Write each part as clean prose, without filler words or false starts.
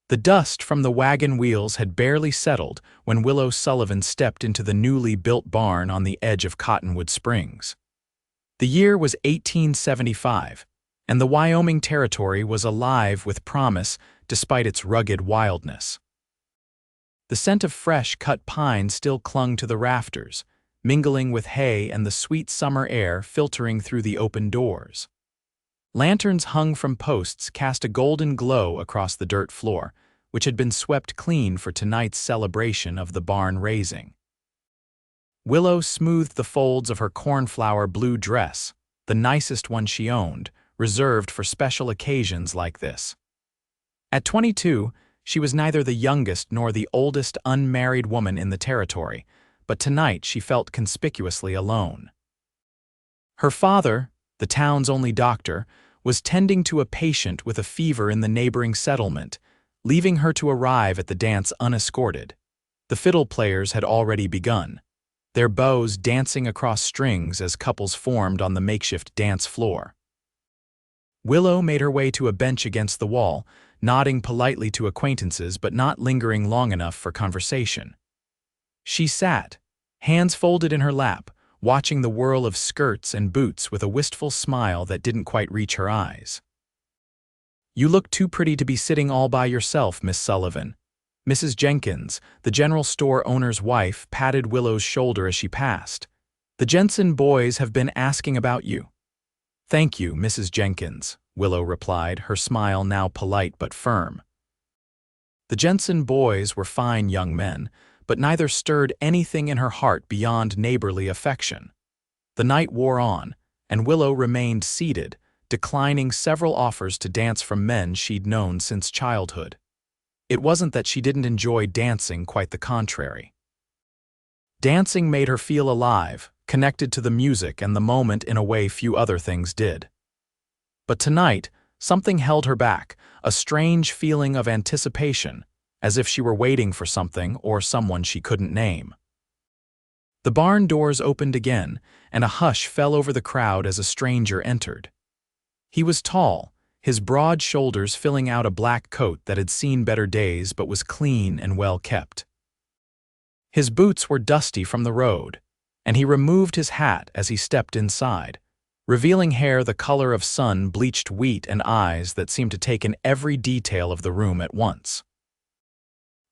The dust from the wagon wheels had barely settled when Willow Sullivan stepped into the newly built barn on the edge of Cottonwood Springs. The year was 1875, and the Wyoming Territory was alive with promise despite its rugged wildness. The scent of fresh cut pine still clung to the rafters, mingling with hay and the sweet summer air filtering through the open doors. Lanterns hung from posts cast a golden glow across the dirt floor, which had been swept clean for tonight's celebration of the barn raising. Willow smoothed the folds of her cornflower blue dress, the nicest one she owned, reserved for special occasions like this. At 22, she was neither the youngest nor the oldest unmarried woman in the territory, but tonight she felt conspicuously alone. Her father, the town's only doctor, was tending to a patient with a fever in the neighboring settlement, leaving her to arrive at the dance unescorted. The fiddle players had already begun, their bows dancing across strings as couples formed on the makeshift dance floor. Willow made her way to a bench against the wall, nodding politely to acquaintances but not lingering long enough for conversation. She sat, hands folded in her lap, watching the whirl of skirts and boots with a wistful smile that didn't quite reach her eyes. "You look too pretty to be sitting all by yourself, Miss Sullivan." Mrs. Jenkins, the general store owner's wife, patted Willow's shoulder as she passed. "The Jensen boys have been asking about you." "Thank you, Mrs. Jenkins," Willow replied, her smile now polite but firm. The Jensen boys were fine young men, but neither stirred anything in her heart beyond neighborly affection. The night wore on, and Willow remained seated, declining several offers to dance from men she'd known since childhood. It wasn't that she didn't enjoy dancing, quite the contrary. Dancing made her feel alive, connected to the music and the moment in a way few other things did. But tonight, something held her back, a strange feeling of anticipation, as if she were waiting for something or someone she couldn't name. The barn doors opened again, and a hush fell over the crowd as a stranger entered. He was tall, his broad shoulders filling out a black coat that had seen better days but was clean and well kept. His boots were dusty from the road, and he removed his hat as he stepped inside, revealing hair the color of sun-bleached wheat and eyes that seemed to take in every detail of the room at once.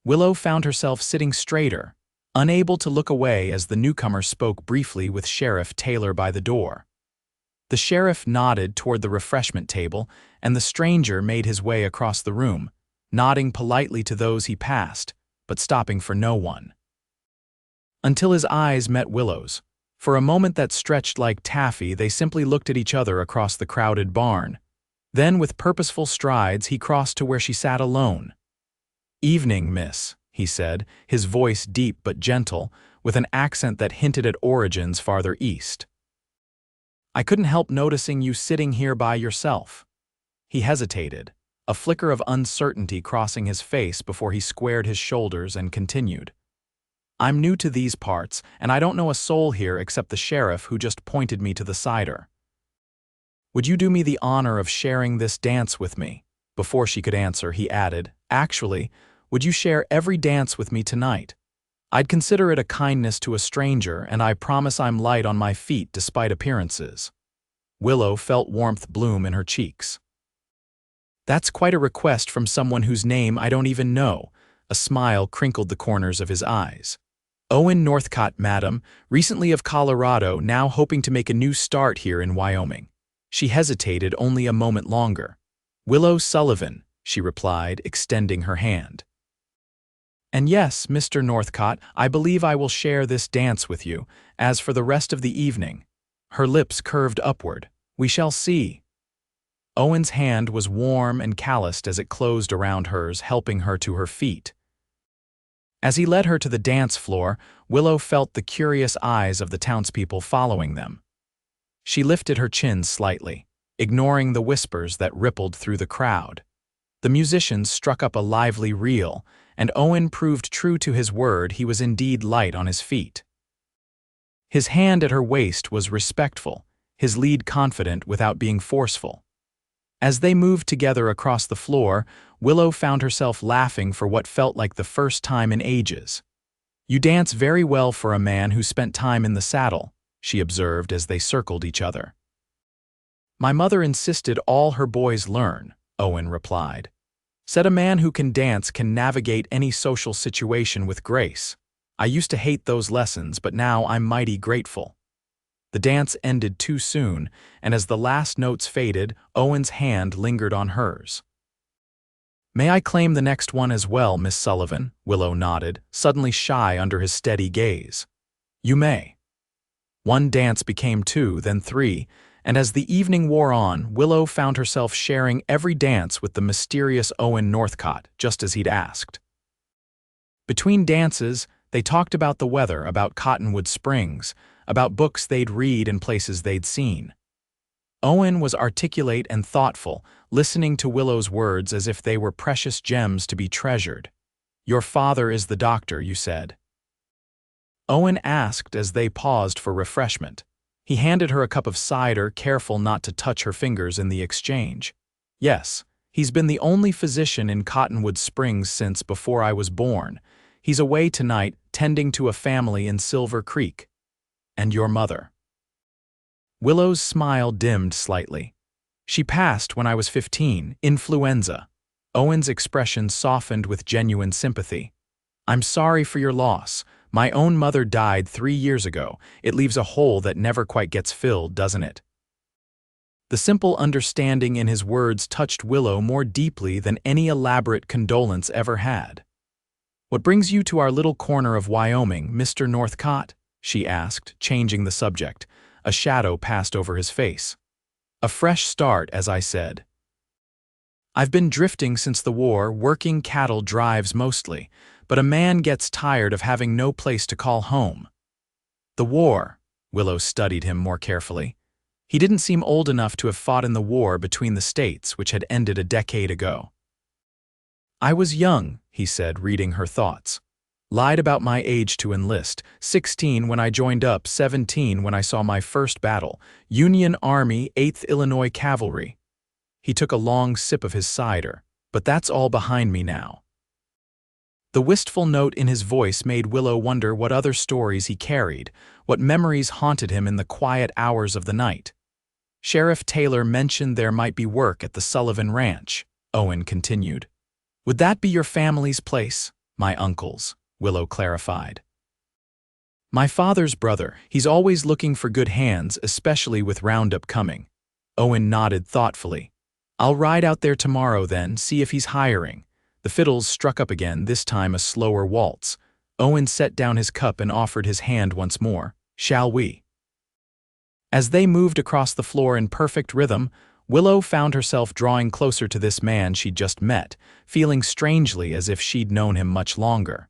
Willow found herself sitting straighter, unable to look away as the newcomer spoke briefly with Sheriff Taylor by the door. The sheriff nodded toward the refreshment table, and the stranger made his way across the room, nodding politely to those he passed, but stopping for no one. Until his eyes met Willow's. For a moment that stretched like taffy, they simply looked at each other across the crowded barn. Then, with purposeful strides, he crossed to where she sat alone. "Evening, miss," he said, his voice deep but gentle, with an accent that hinted at origins farther east. "I couldn't help noticing you sitting here by yourself." He hesitated, a flicker of uncertainty crossing his face before he squared his shoulders and continued. "I'm new to these parts, and I don't know a soul here except the sheriff who just pointed me to the cider. Would you do me the honor of sharing this dance with me?" Before she could answer, he added, "Actually, would you share every dance with me tonight? I'd consider it a kindness to a stranger, and I promise I'm light on my feet despite appearances." Willow felt warmth bloom in her cheeks. "That's quite a request from someone whose name I don't even know." A smile crinkled the corners of his eyes. "Owen Northcott, madam, recently of Colorado, now hoping to make a new start here in Wyoming." She hesitated only a moment longer. "Willow Sullivan," she replied, extending her hand. "And yes, Mr. Northcott, I believe I will share this dance with you. As for the rest of the evening," her lips curved upward, "we shall see." Owen's hand was warm and calloused as it closed around hers, helping her to her feet. As he led her to the dance floor, Willow felt the curious eyes of the townspeople following them. She lifted her chin slightly, ignoring the whispers that rippled through the crowd. The musicians struck up a lively reel, and Owen proved true to his word. He was indeed light on his feet. His hand at her waist was respectful, his lead confident without being forceful. As they moved together across the floor, Willow found herself laughing for what felt like the first time in ages. "You dance very well for a man who spent time in the saddle," she observed as they circled each other. "My mother insisted all her boys learn," Owen replied. "Said a man who can dance can navigate any social situation with grace. I used to hate those lessons, but now I'm mighty grateful." The dance ended too soon, and as the last notes faded, Owen's hand lingered on hers. "May I claim the next one as well, Miss Sullivan?" Willow nodded, suddenly shy under his steady gaze. "You may." One dance became two, then three, and as the evening wore on, Willow found herself sharing every dance with the mysterious Owen Northcott, just as he'd asked. Between dances, they talked about the weather, about Cottonwood Springs, about books they'd read and places they'd seen. Owen was articulate and thoughtful, listening to Willow's words as if they were precious gems to be treasured. "Your father is the doctor, you said?" Owen asked as they paused for refreshment. He handed her a cup of cider, careful not to touch her fingers in the exchange. "Yes, he's been the only physician in Cottonwood Springs since before I was born. He's away tonight, tending to a family in Silver Creek." "And your mother?" Willow's smile dimmed slightly. "She passed when I was 15, influenza." Owen's expression softened with genuine sympathy. "I'm sorry for your loss. My own mother died 3 years ago. It leaves a hole that never quite gets filled, doesn't it?" The simple understanding in his words touched Willow more deeply than any elaborate condolence ever had. "What brings you to our little corner of Wyoming, Mr. Northcott?" she asked, changing the subject. A shadow passed over his face. "A fresh start, as I said. I've been drifting since the war, working cattle drives mostly, but a man gets tired of having no place to call home." "The war," Willow studied him more carefully. He didn't seem old enough to have fought in the war between the states, which had ended a decade ago. "I was young," he said, reading her thoughts. "Lied about my age to enlist. 16 when I joined up, 17 when I saw my first battle. Union Army, 8th Illinois Cavalry." He took a long sip of his cider. "But that's all behind me now." The wistful note in his voice made Willow wonder what other stories he carried, what memories haunted him in the quiet hours of the night. "Sheriff Taylor mentioned there might be work at the Sullivan Ranch," Owen continued. "Would that be your family's place?" "My uncle's," Willow clarified. "My father's brother. He's always looking for good hands, especially with Roundup coming." Owen nodded thoughtfully. "I'll ride out there tomorrow then, see if he's hiring." The fiddles struck up again, this time a slower waltz. Owen set down his cup and offered his hand once more. "Shall we?" As they moved across the floor in perfect rhythm, Willow found herself drawing closer to this man she'd just met, feeling strangely as if she'd known him much longer.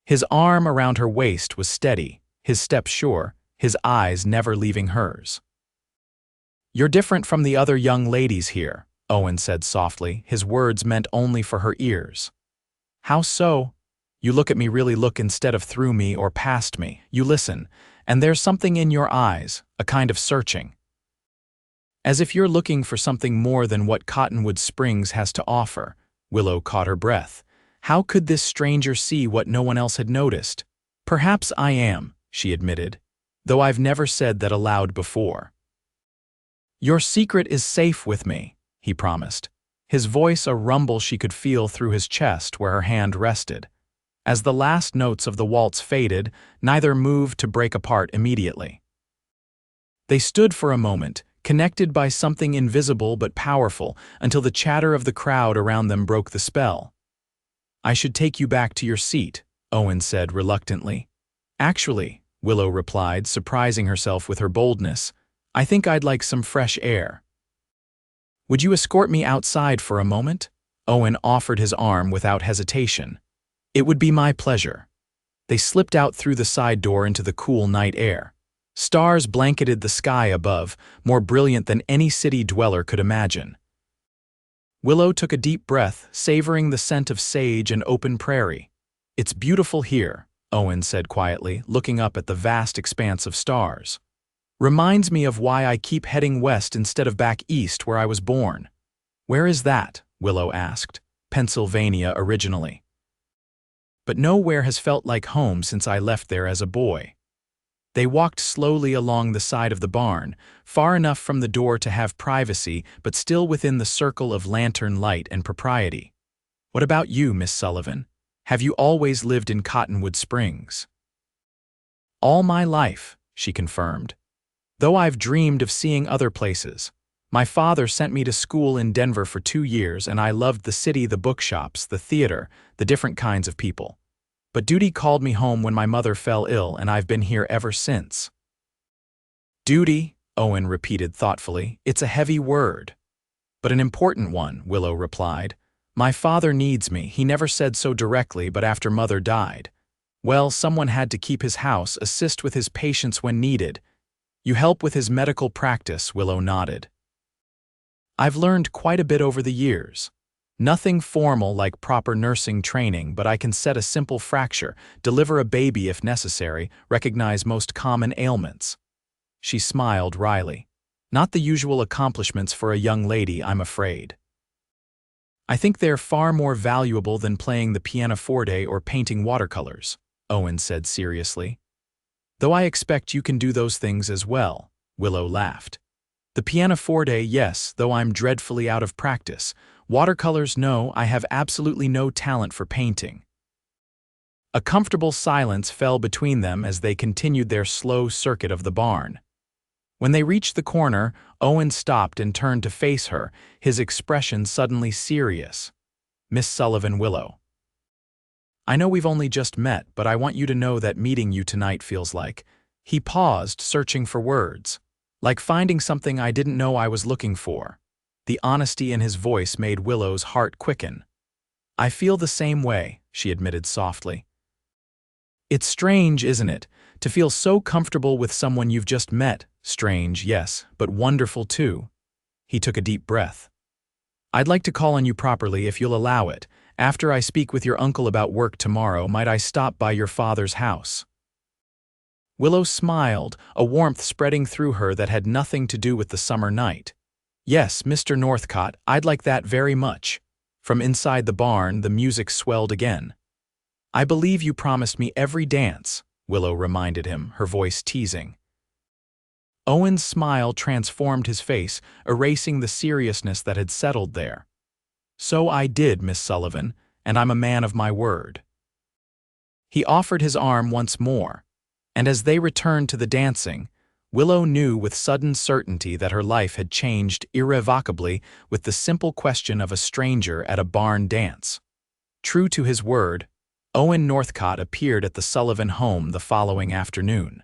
His arm around her waist was steady, his step sure, his eyes never leaving hers. "You're different from the other young ladies here," Owen said softly, his words meant only for her ears. "How so?" "You look at me, really look instead of through me or past me. You listen, and there's something in your eyes, a kind of searching. As if you're looking for something more than what Cottonwood Springs has to offer." Willow caught her breath. How could this stranger see what no one else had noticed? "Perhaps I am," she admitted, "though I've never said that aloud before." "Your secret is safe with me," he promised, his voice a rumble she could feel through his chest where her hand rested. As the last notes of the waltz faded, neither moved to break apart immediately. They stood for a moment, connected by something invisible but powerful, until the chatter of the crowd around them broke the spell. "I should take you back to your seat," Owen said reluctantly. "Actually," Willow replied, surprising herself with her boldness, "I think I'd like some fresh air." "Would you escort me outside for a moment?" Owen offered his arm without hesitation. "It would be my pleasure." They slipped out through the side door into the cool night air. Stars blanketed the sky above, more brilliant than any city dweller could imagine. Willow took a deep breath, savoring the scent of sage and open prairie. "It's beautiful here," Owen said quietly, looking up at the vast expanse of stars. "Reminds me of why I keep heading west instead of back east where I was born." "Where is that?" Willow asked. Pennsylvania originally. But nowhere has felt like home since I left there as a boy. They walked slowly along the side of the barn, far enough from the door to have privacy, but still within the circle of lantern light and propriety. What about you, Miss Sullivan? Have you always lived in Cottonwood Springs? All my life, she confirmed. Though I've dreamed of seeing other places. My father sent me to school in Denver for 2 years, and I loved the city, the bookshops, the theater, the different kinds of people. But duty called me home when my mother fell ill, and I've been here ever since. Duty, Owen repeated thoughtfully. It's a heavy word. But an important one, Willow replied. My father needs me. He never said so directly, but after Mother died. Well, someone had to keep his house, assist with his patients when needed. You help with his medical practice, Willow nodded. I've learned quite a bit over the years. Nothing formal like proper nursing training, but I can set a simple fracture, deliver a baby if necessary, recognize most common ailments. She smiled wryly. Not the usual accomplishments for a young lady, I'm afraid. I think they're far more valuable than playing the pianoforte or painting watercolors, Owen said seriously. Though I expect you can do those things as well, Willow laughed. The pianoforte, yes, though I'm dreadfully out of practice. Watercolors, no, I have absolutely no talent for painting. A comfortable silence fell between them as they continued their slow circuit of the barn. When they reached the corner, Owen stopped and turned to face her, his expression suddenly serious. Miss Sullivan, Willow. I know we've only just met, but I want you to know that meeting you tonight feels like. He paused, searching for words. Like finding something I didn't know I was looking for. The honesty in his voice made Willow's heart quicken. I feel the same way, she admitted softly. It's strange, isn't it, to feel so comfortable with someone you've just met. Strange, yes, but wonderful too. He took a deep breath. I'd like to call on you properly if you'll allow it. After I speak with your uncle about work tomorrow, might I stop by your father's house? Willow smiled, a warmth spreading through her that had nothing to do with the summer night. Yes, Mr. Northcott, I'd like that very much. From inside the barn, the music swelled again. I believe you promised me every dance, Willow reminded him, her voice teasing. Owen's smile transformed his face, erasing the seriousness that had settled there. So I did, Miss Sullivan, and I'm a man of my word. He offered his arm once more. And as they returned to the dancing, Willow knew with sudden certainty that her life had changed irrevocably with the simple question of a stranger at a barn dance. True to his word, Owen Northcott appeared at the Sullivan home the following afternoon.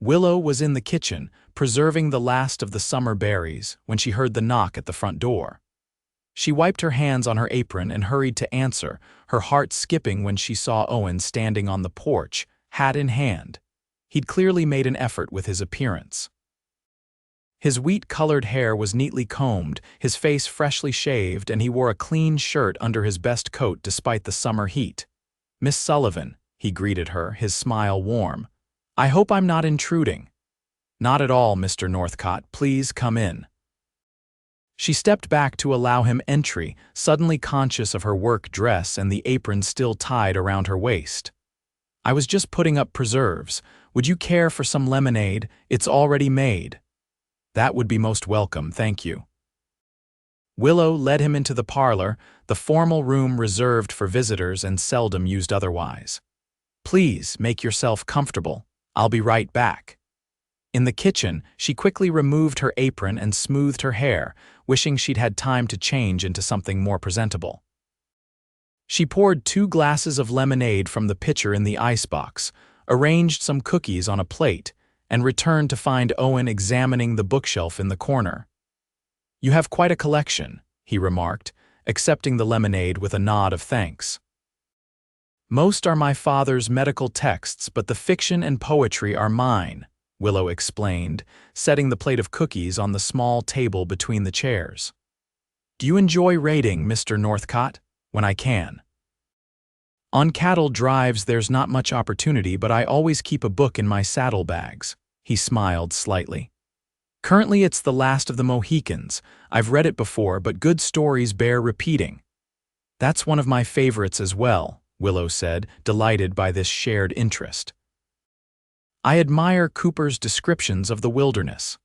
Willow was in the kitchen, preserving the last of the summer berries, when she heard the knock at the front door. She wiped her hands on her apron and hurried to answer, her heart skipping when she saw Owen standing on the porch, hat in hand. He'd clearly made an effort with his appearance. His wheat-colored hair was neatly combed, his face freshly shaved, and he wore a clean shirt under his best coat despite the summer heat. Miss Sullivan, he greeted her, his smile warm. I hope I'm not intruding. Not at all, Mr. Northcott. Please come in. She stepped back to allow him entry, suddenly conscious of her work dress and the apron still tied around her waist. I was just putting up preserves. Would you care for some lemonade? It's already made. That would be most welcome, thank you. Willow led him into the parlor, the formal room reserved for visitors and seldom used otherwise. Please make yourself comfortable. I'll be right back. In the kitchen, she quickly removed her apron and smoothed her hair, wishing she'd had time to change into something more presentable. She poured 2 glasses of lemonade from the pitcher in the icebox, arranged some cookies on a plate, and returned to find Owen examining the bookshelf in the corner. You have quite a collection, he remarked, accepting the lemonade with a nod of thanks. Most are my father's medical texts, but the fiction and poetry are mine, Willow explained, setting the plate of cookies on the small table between the chairs. Do you enjoy raiding, Mr. Northcott? When I can. On cattle drives there's not much opportunity, but I always keep a book in my saddlebags, he smiled slightly. Currently it's The Last of the Mohicans. I've read it before, but good stories bear repeating. That's one of my favorites as well, Willow said, delighted by this shared interest. I admire Cooper's descriptions of the wilderness.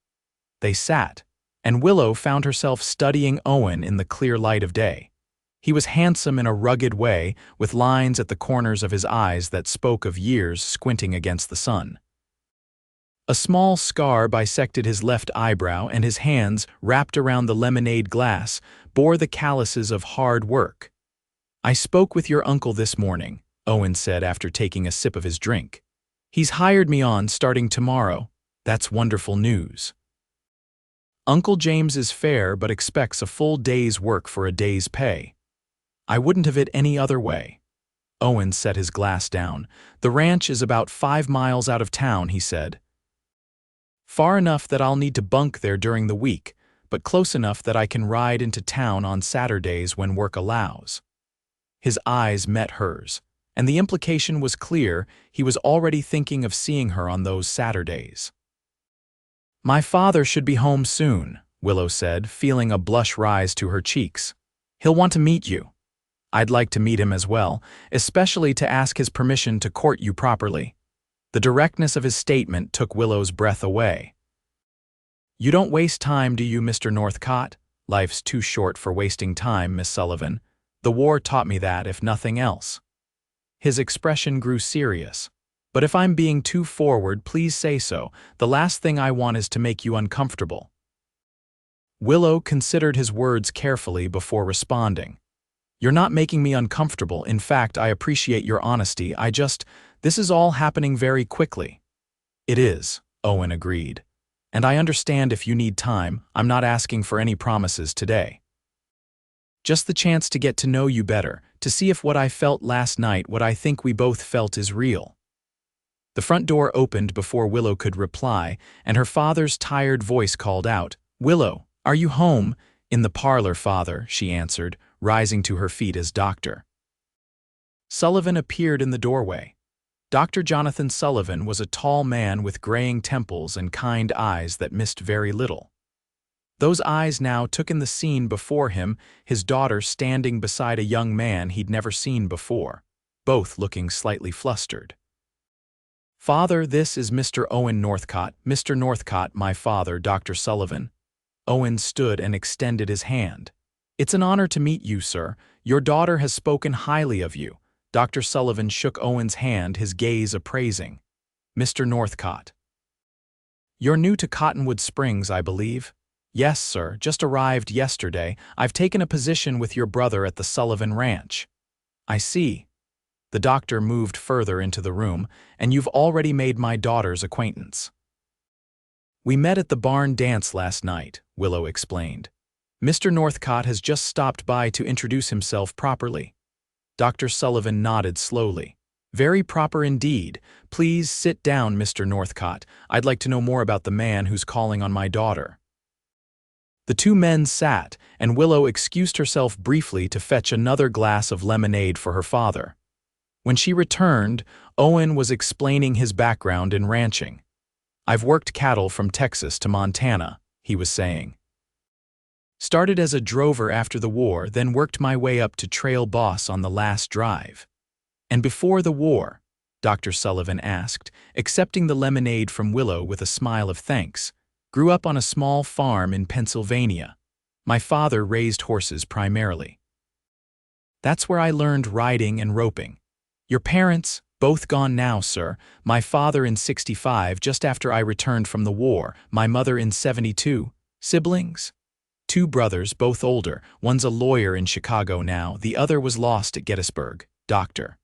They sat, and Willow found herself studying Owen in the clear light of day. He was handsome in a rugged way, with lines at the corners of his eyes that spoke of years squinting against the sun. A small scar bisected his left eyebrow, and his hands, wrapped around the lemonade glass, bore the calluses of hard work. I spoke with your uncle this morning, Owen said after taking a sip of his drink. He's hired me on starting tomorrow. That's wonderful news. Uncle James is fair but expects a full day's work for a day's pay. I wouldn't have it any other way. Owen set his glass down. The ranch is about 5 miles out of town, he said. Far enough that I'll need to bunk there during the week, but close enough that I can ride into town on Saturdays when work allows. His eyes met hers, and the implication was clear. He was already thinking of seeing her on those Saturdays. My father should be home soon, Willow said, feeling a blush rise to her cheeks. He'll want to meet you. I'd like to meet him as well, especially to ask his permission to court you properly. The directness of his statement took Willow's breath away. You don't waste time, do you, Mr. Northcott? Life's too short for wasting time, Miss Sullivan. The war taught me that, if nothing else. His expression grew serious. But if I'm being too forward, please say so. The last thing I want is to make you uncomfortable. Willow considered his words carefully before responding. You're not making me uncomfortable. In fact, I appreciate your honesty. This is all happening very quickly. It is, Owen agreed. And I understand if you need time. I'm not asking for any promises today. Just the chance to get to know you better, to see if what I felt last night, what I think we both felt, is real. The front door opened before Willow could reply, and her father's tired voice called out, Willow, are you home? In the parlor, father, she answered, rising to her feet as Dr. Sullivan appeared in the doorway. Dr. Jonathan Sullivan was a tall man with graying temples and kind eyes that missed very little. Those eyes now took in the scene before him, his daughter standing beside a young man he'd never seen before, both looking slightly flustered. Father, this is Mr. Owen Northcott. Mr. Northcott, my father, Dr. Sullivan. Owen stood and extended his hand. It's an honor to meet you, sir. Your daughter has spoken highly of you. Dr. Sullivan shook Owen's hand, his gaze appraising. Mr. Northcott. You're new to Cottonwood Springs, I believe? Yes, sir, just arrived yesterday. I've taken a position with your brother at the Sullivan Ranch. I see. The doctor moved further into the room, and you've already made my daughter's acquaintance. We met at the barn dance last night, Willow explained. Mr. Northcott has just stopped by to introduce himself properly. Dr. Sullivan nodded slowly. Very proper indeed. Please sit down, Mr. Northcott. I'd like to know more about the man who's calling on my daughter. The two men sat, and Willow excused herself briefly to fetch another glass of lemonade for her father. When she returned, Owen was explaining his background in ranching. I've worked cattle from Texas to Montana, he was saying. Started as a drover after the war, then worked my way up to trail boss on the last drive. And before the war, Dr. Sullivan asked, accepting the lemonade from Willow with a smile of thanks, grew up on a small farm in Pennsylvania. My father raised horses primarily. That's where I learned riding and roping. Your parents, both gone now, sir. My father in 65, just after I returned from the war. My mother in 72. Siblings? 2 brothers, both older. One's a lawyer in Chicago now. The other was lost at Gettysburg. Dr.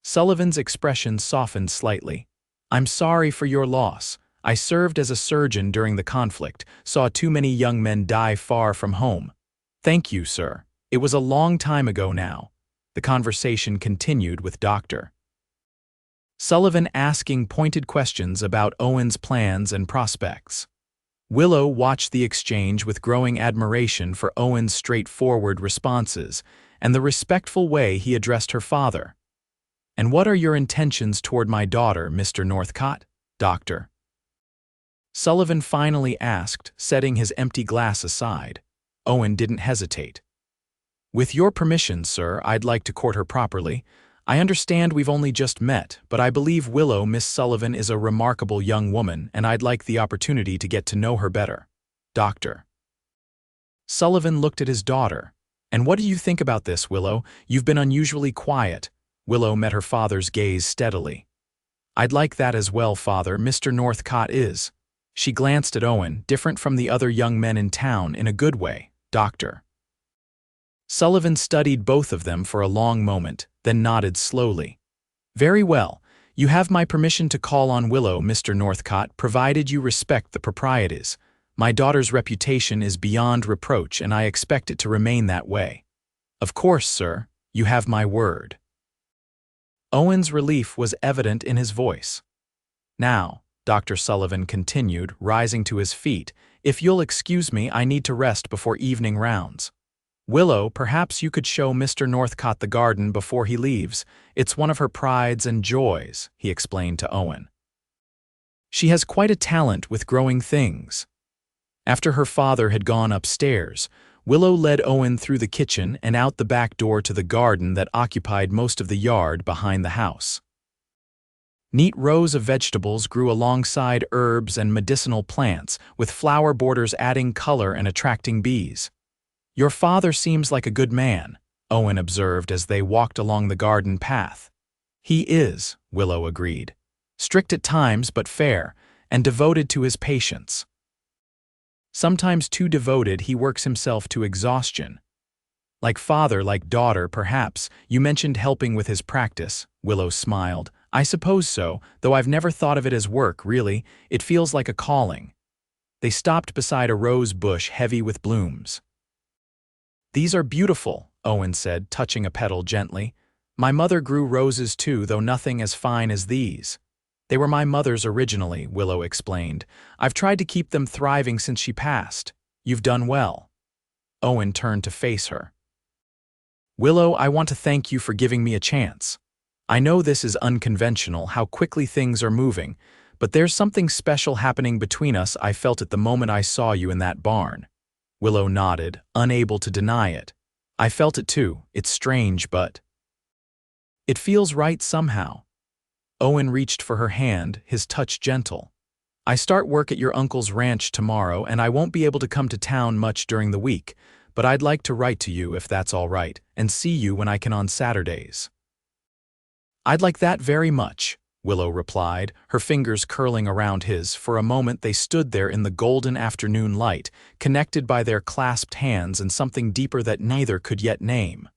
Sullivan's expression softened slightly. I'm sorry for your loss. I served as a surgeon during the conflict, saw too many young men die far from home. Thank you, sir. It was a long time ago now. The conversation continued with Dr. Sullivan asking pointed questions about Owen's plans and prospects. Willow watched the exchange with growing admiration for Owen's straightforward responses and the respectful way he addressed her father. And what are your intentions toward my daughter, Mr. Northcott? Dr. Sullivan finally asked, setting his empty glass aside. Owen didn't hesitate. With your permission, sir, I'd like to court her properly. I understand we've only just met, but I believe Willow, Miss Sullivan, is a remarkable young woman, and I'd like the opportunity to get to know her better. Doctor. Sullivan looked at his daughter. And what do you think about this, Willow? You've been unusually quiet. Willow met her father's gaze steadily. I'd like that as well, Father. Mr. Northcott is. She glanced at Owen, different from the other young men in town in a good way. Doctor. Sullivan studied both of them for a long moment, then nodded slowly. Very well. You have my permission to call on Willow, Mr. Northcott, provided you respect the proprieties. My daughter's reputation is beyond reproach, and I expect it to remain that way. Of course, sir. You have my word. Owen's relief was evident in his voice. Now, Dr. Sullivan continued, rising to his feet, if you'll excuse me, I need to rest before evening rounds. Willow, perhaps you could show Mr. Northcott the garden before he leaves. It's one of her prides and joys, he explained to Owen. She has quite a talent with growing things. After her father had gone upstairs, Willow led Owen through the kitchen and out the back door to the garden that occupied most of the yard behind the house. Neat rows of vegetables grew alongside herbs and medicinal plants, with flower borders adding color and attracting bees. Your father seems like a good man, Owen observed as they walked along the garden path. He is, Willow agreed. Strict at times but fair, and devoted to his patients. Sometimes too devoted, he works himself to exhaustion. Like father, like daughter, perhaps. You mentioned helping with his practice, Willow smiled. I suppose so, though I've never thought of it as work, really. It feels like a calling. They stopped beside a rose bush heavy with blooms. These are beautiful, Owen said, touching a petal gently. My mother grew roses too, though nothing as fine as these. They were my mother's originally, Willow explained. I've tried to keep them thriving since she passed. You've done well. Owen turned to face her. Willow, I want to thank you for giving me a chance. I know this is unconventional, how quickly things are moving, but there's something special happening between us. I felt it the moment I saw you in that barn. Willow nodded, unable to deny it. I felt it too. It's strange, but it feels right somehow. Owen reached for her hand, his touch gentle. I start work at your uncle's ranch tomorrow, and I won't be able to come to town much during the week, but I'd like to write to you if that's all right, and see you when I can on Saturdays. I'd like that very much, Willow replied, her fingers curling around his. For a moment they stood there in the golden afternoon light, connected by their clasped hands and something deeper that neither could yet name.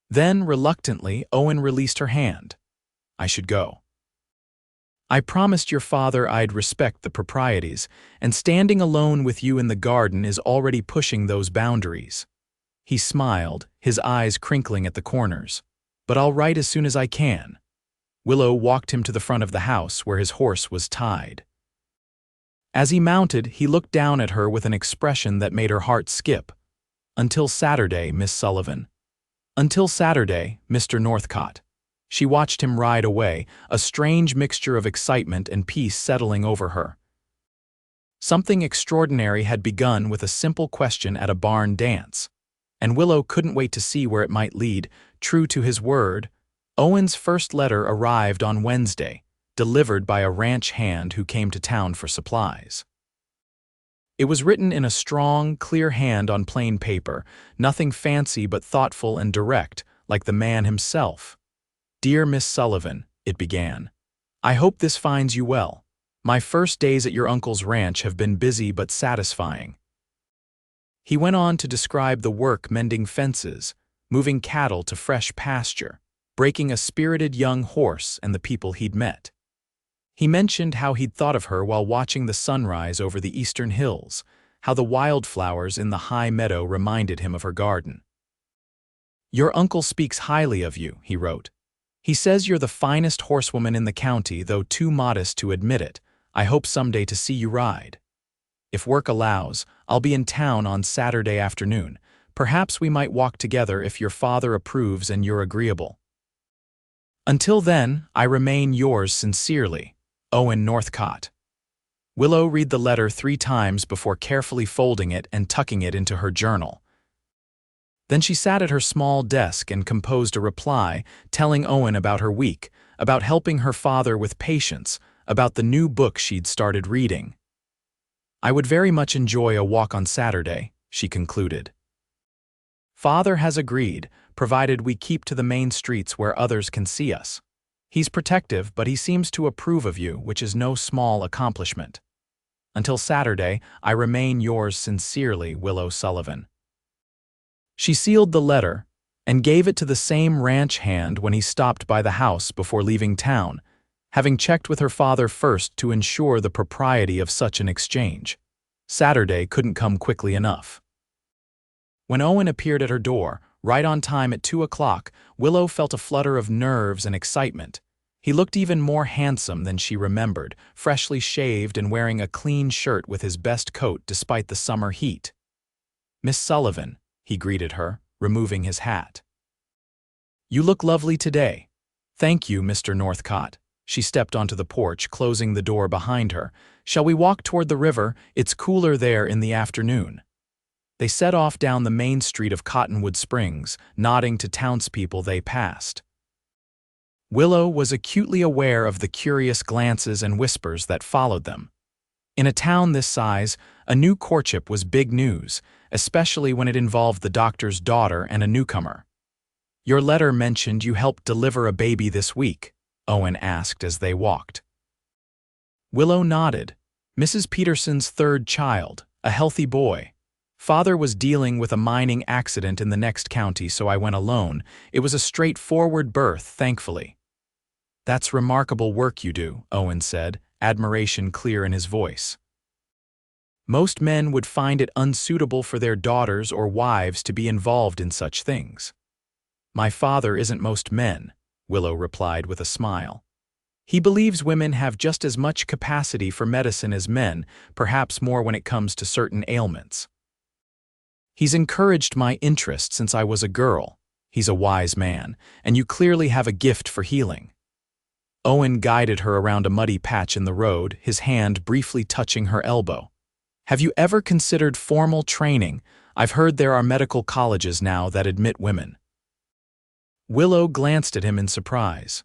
Then, reluctantly, Owen released her hand. I should go. I promised your father I'd respect the proprieties, and standing alone with you in the garden is already pushing those boundaries. He smiled, his eyes crinkling at the corners. But I'll write as soon as I can. Willow walked him to the front of the house where his horse was tied. As he mounted, he looked down at her with an expression that made her heart skip. Until Saturday, Miss Sullivan. Until Saturday, Mr. Northcott. She watched him ride away, a strange mixture of excitement and peace settling over her. Something extraordinary had begun with a simple question at a barn dance, and Willow couldn't wait to see where it might lead. True to his word, Owen's first letter arrived on Wednesday, delivered by a ranch hand who came to town for supplies. It was written in a strong, clear hand on plain paper, nothing fancy but thoughtful and direct, like the man himself. Dear Miss Sullivan, it began. I hope this finds you well. My first days at your uncle's ranch have been busy but satisfying. He went on to describe the work mending fences, moving cattle to fresh pasture, breaking a spirited young horse and the people he'd met. He mentioned how he'd thought of her while watching the sunrise over the eastern hills, how the wildflowers in the high meadow reminded him of her garden. Your uncle speaks highly of you, he wrote. He says you're the finest horsewoman in the county, though too modest to admit it. I hope someday to see you ride. If work allows, I'll be in town on Saturday afternoon. Perhaps we might walk together if your father approves and you're agreeable. Until then, I remain yours sincerely, Owen Northcott. Willow read the letter 3 times before carefully folding it and tucking it into her journal. Then she sat at her small desk and composed a reply, telling Owen about her week, about helping her father with patience, about the new book she'd started reading. "I would very much enjoy a walk on Saturday," she concluded. "Father has agreed, provided we keep to the main streets where others can see us. He's protective, but he seems to approve of you, which is no small accomplishment. Until Saturday, I remain yours sincerely, Willow Sullivan." She sealed the letter and gave it to the same ranch hand when he stopped by the house before leaving town, having checked with her father first to ensure the propriety of such an exchange. Saturday couldn't come quickly enough. When Owen appeared at her door, right on time at 2 o'clock, Willow felt a flutter of nerves and excitement. He looked even more handsome than she remembered, freshly shaved and wearing a clean shirt with his best coat despite the summer heat. "Miss Sullivan," he greeted her, removing his hat. "You look lovely today." "Thank you, Mr. Northcott." She stepped onto the porch, closing the door behind her. "Shall we walk toward the river? It's cooler there in the afternoon." They set off down the main street of Cottonwood Springs, nodding to townspeople they passed. Willow was acutely aware of the curious glances and whispers that followed them. In a town this size, a new courtship was big news, especially when it involved the doctor's daughter and a newcomer. "Your letter mentioned you helped deliver a baby this week," Owen asked as they walked. Willow nodded. "Mrs. Peterson's third child, a healthy boy. Father was dealing with a mining accident in the next county, so I went alone. It was a straightforward birth, thankfully." "That's remarkable work you do," Owen said, admiration clear in his voice. "Most men would find it unsuitable for their daughters or wives to be involved in such things." "My father isn't most men," Willow replied with a smile. "He believes women have just as much capacity for medicine as men, perhaps more when it comes to certain ailments. He's encouraged my interest since I was a girl. He's a wise man, and you clearly have a gift for healing." Owen guided her around a muddy patch in the road, his hand briefly touching her elbow. "Have you ever considered formal training? I've heard there are medical colleges now that admit women." Willow glanced at him in surprise.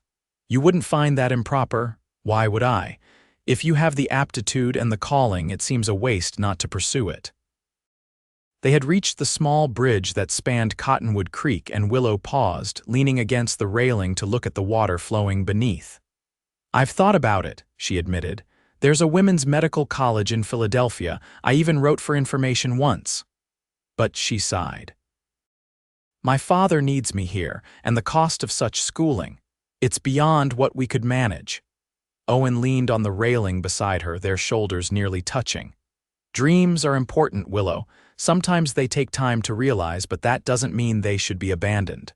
"You wouldn't find that improper? Why would I? If you have the aptitude and the calling, it seems a waste not to pursue it." They had reached the small bridge that spanned Cottonwood Creek, and Willow paused, leaning against the railing to look at the water flowing beneath. "I've thought about it," she admitted. "There's a women's medical college in Philadelphia. I even wrote for information once." But she sighed. "My father needs me here, and the cost of such schooling. It's beyond what we could manage." Owen leaned on the railing beside her, their shoulders nearly touching. "Dreams are important, Willow. Sometimes they take time to realize, but that doesn't mean they should be abandoned."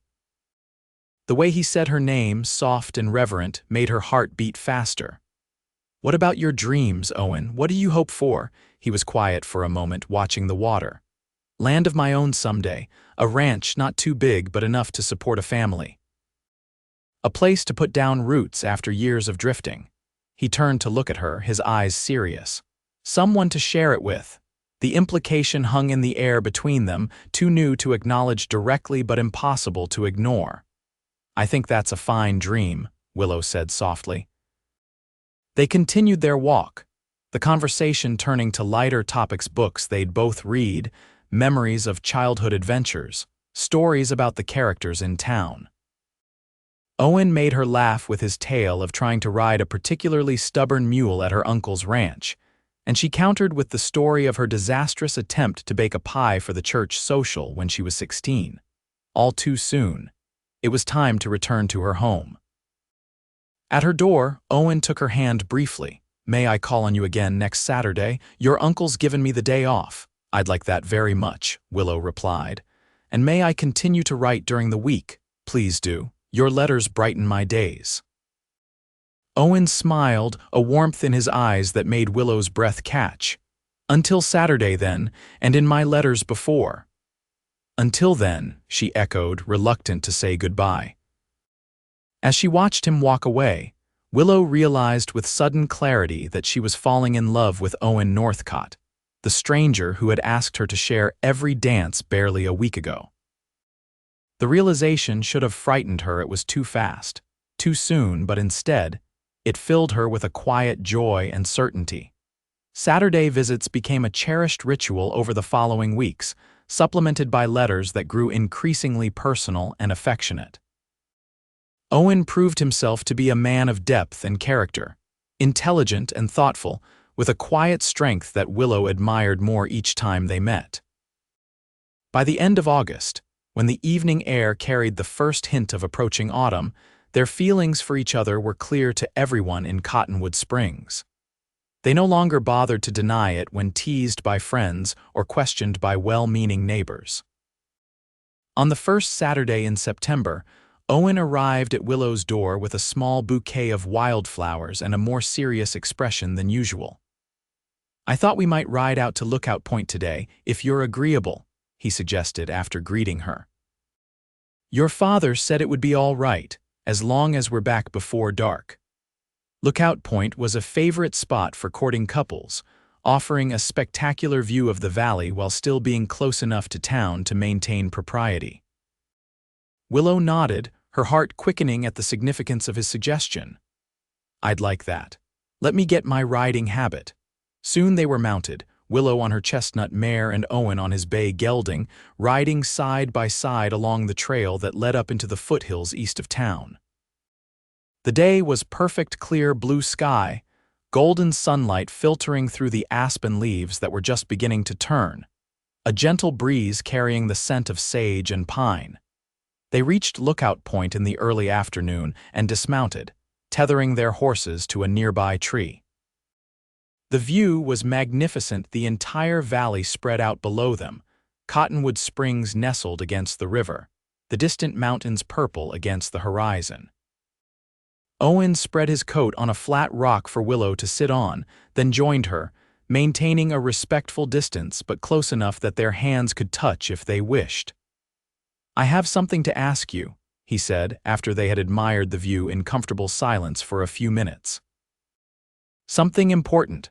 The way he said her name, soft and reverent, made her heart beat faster. "What about your dreams, Owen? What do you hope for?" He was quiet for a moment, watching the water. "Land of my own someday, a ranch not too big but enough to support a family. A place to put down roots after years of drifting." He turned to look at her, his eyes serious. "Someone to share it with." The implication hung in the air between them, too new to acknowledge directly but impossible to ignore. "I think that's a fine dream," Willow said softly. They continued their walk, the conversation turning to lighter topics, books they'd both read, memories of childhood adventures, stories about the characters in town. Owen made her laugh with his tale of trying to ride a particularly stubborn mule at her uncle's ranch, and she countered with the story of her disastrous attempt to bake a pie for the church social when she was 16. All too soon, it was time to return to her home. At her door, Owen took her hand briefly. "May I call on you again next Saturday? Your uncle's given me the day off." "I'd like that very much," Willow replied. "And may I continue to write during the week?" "Please do. Your letters brighten my days." Owen smiled, a warmth in his eyes that made Willow's breath catch. "Until Saturday, then, and in my letters before." "Until then," she echoed, reluctant to say goodbye. As she watched him walk away, Willow realized with sudden clarity that she was falling in love with Owen Northcott, the stranger who had asked her to share every dance barely a week ago. The realization should have frightened her. It was too fast, too soon, but instead, it filled her with a quiet joy and certainty. Saturday visits became a cherished ritual over the following weeks, supplemented by letters that grew increasingly personal and affectionate. Owen proved himself to be a man of depth and character, intelligent and thoughtful, with a quiet strength that Willow admired more each time they met. By the end of August, when the evening air carried the first hint of approaching autumn, their feelings for each other were clear to everyone in Cottonwood Springs. They no longer bothered to deny it when teased by friends or questioned by well-meaning neighbors. On the first Saturday in September, Owen arrived at Willow's door with a small bouquet of wildflowers and a more serious expression than usual. "I thought we might ride out to Lookout Point today, if you're agreeable," he suggested after greeting her. "Your father said it would be all right, as long as we're back before dark." Lookout Point was a favorite spot for courting couples, offering a spectacular view of the valley while still being close enough to town to maintain propriety. Willow nodded, her heart quickening at the significance of his suggestion. "I'd like that. Let me get my riding habit." Soon they were mounted, Willow on her chestnut mare and Owen on his bay gelding, riding side by side along the trail that led up into the foothills east of town. The day was perfect clear blue sky, golden sunlight filtering through the aspen leaves that were just beginning to turn, a gentle breeze carrying the scent of sage and pine. They reached Lookout Point in the early afternoon and dismounted, tethering their horses to a nearby tree. The view was magnificent. The entire valley spread out below them, Cottonwood Springs nestled against the river, the distant mountains purple against the horizon. Owen spread his coat on a flat rock for Willow to sit on, then joined her, maintaining a respectful distance but close enough that their hands could touch if they wished. "I have something to ask you," he said after they had admired the view in comfortable silence for a few minutes. "Something important."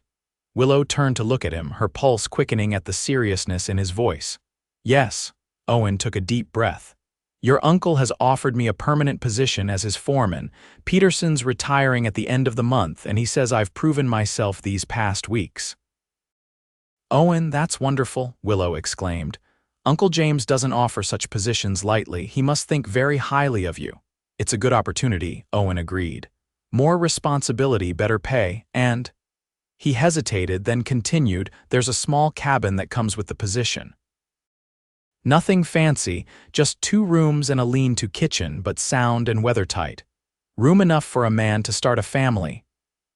Willow turned to look at him, her pulse quickening at the seriousness in his voice. "Yes." Owen took a deep breath. "Your uncle has offered me a permanent position as his foreman. Peterson's retiring at the end of the month, and he says I've proven myself these past weeks." "Owen, that's wonderful," Willow exclaimed. "Uncle James doesn't offer such positions lightly. He must think very highly of you." "It's a good opportunity," Owen agreed. "More responsibility, better pay, and—" He hesitated, then continued, "There's a small cabin that comes with the position. Nothing fancy, just 2 rooms and a lean-to kitchen, but sound and weathertight. Room enough for a man to start a family."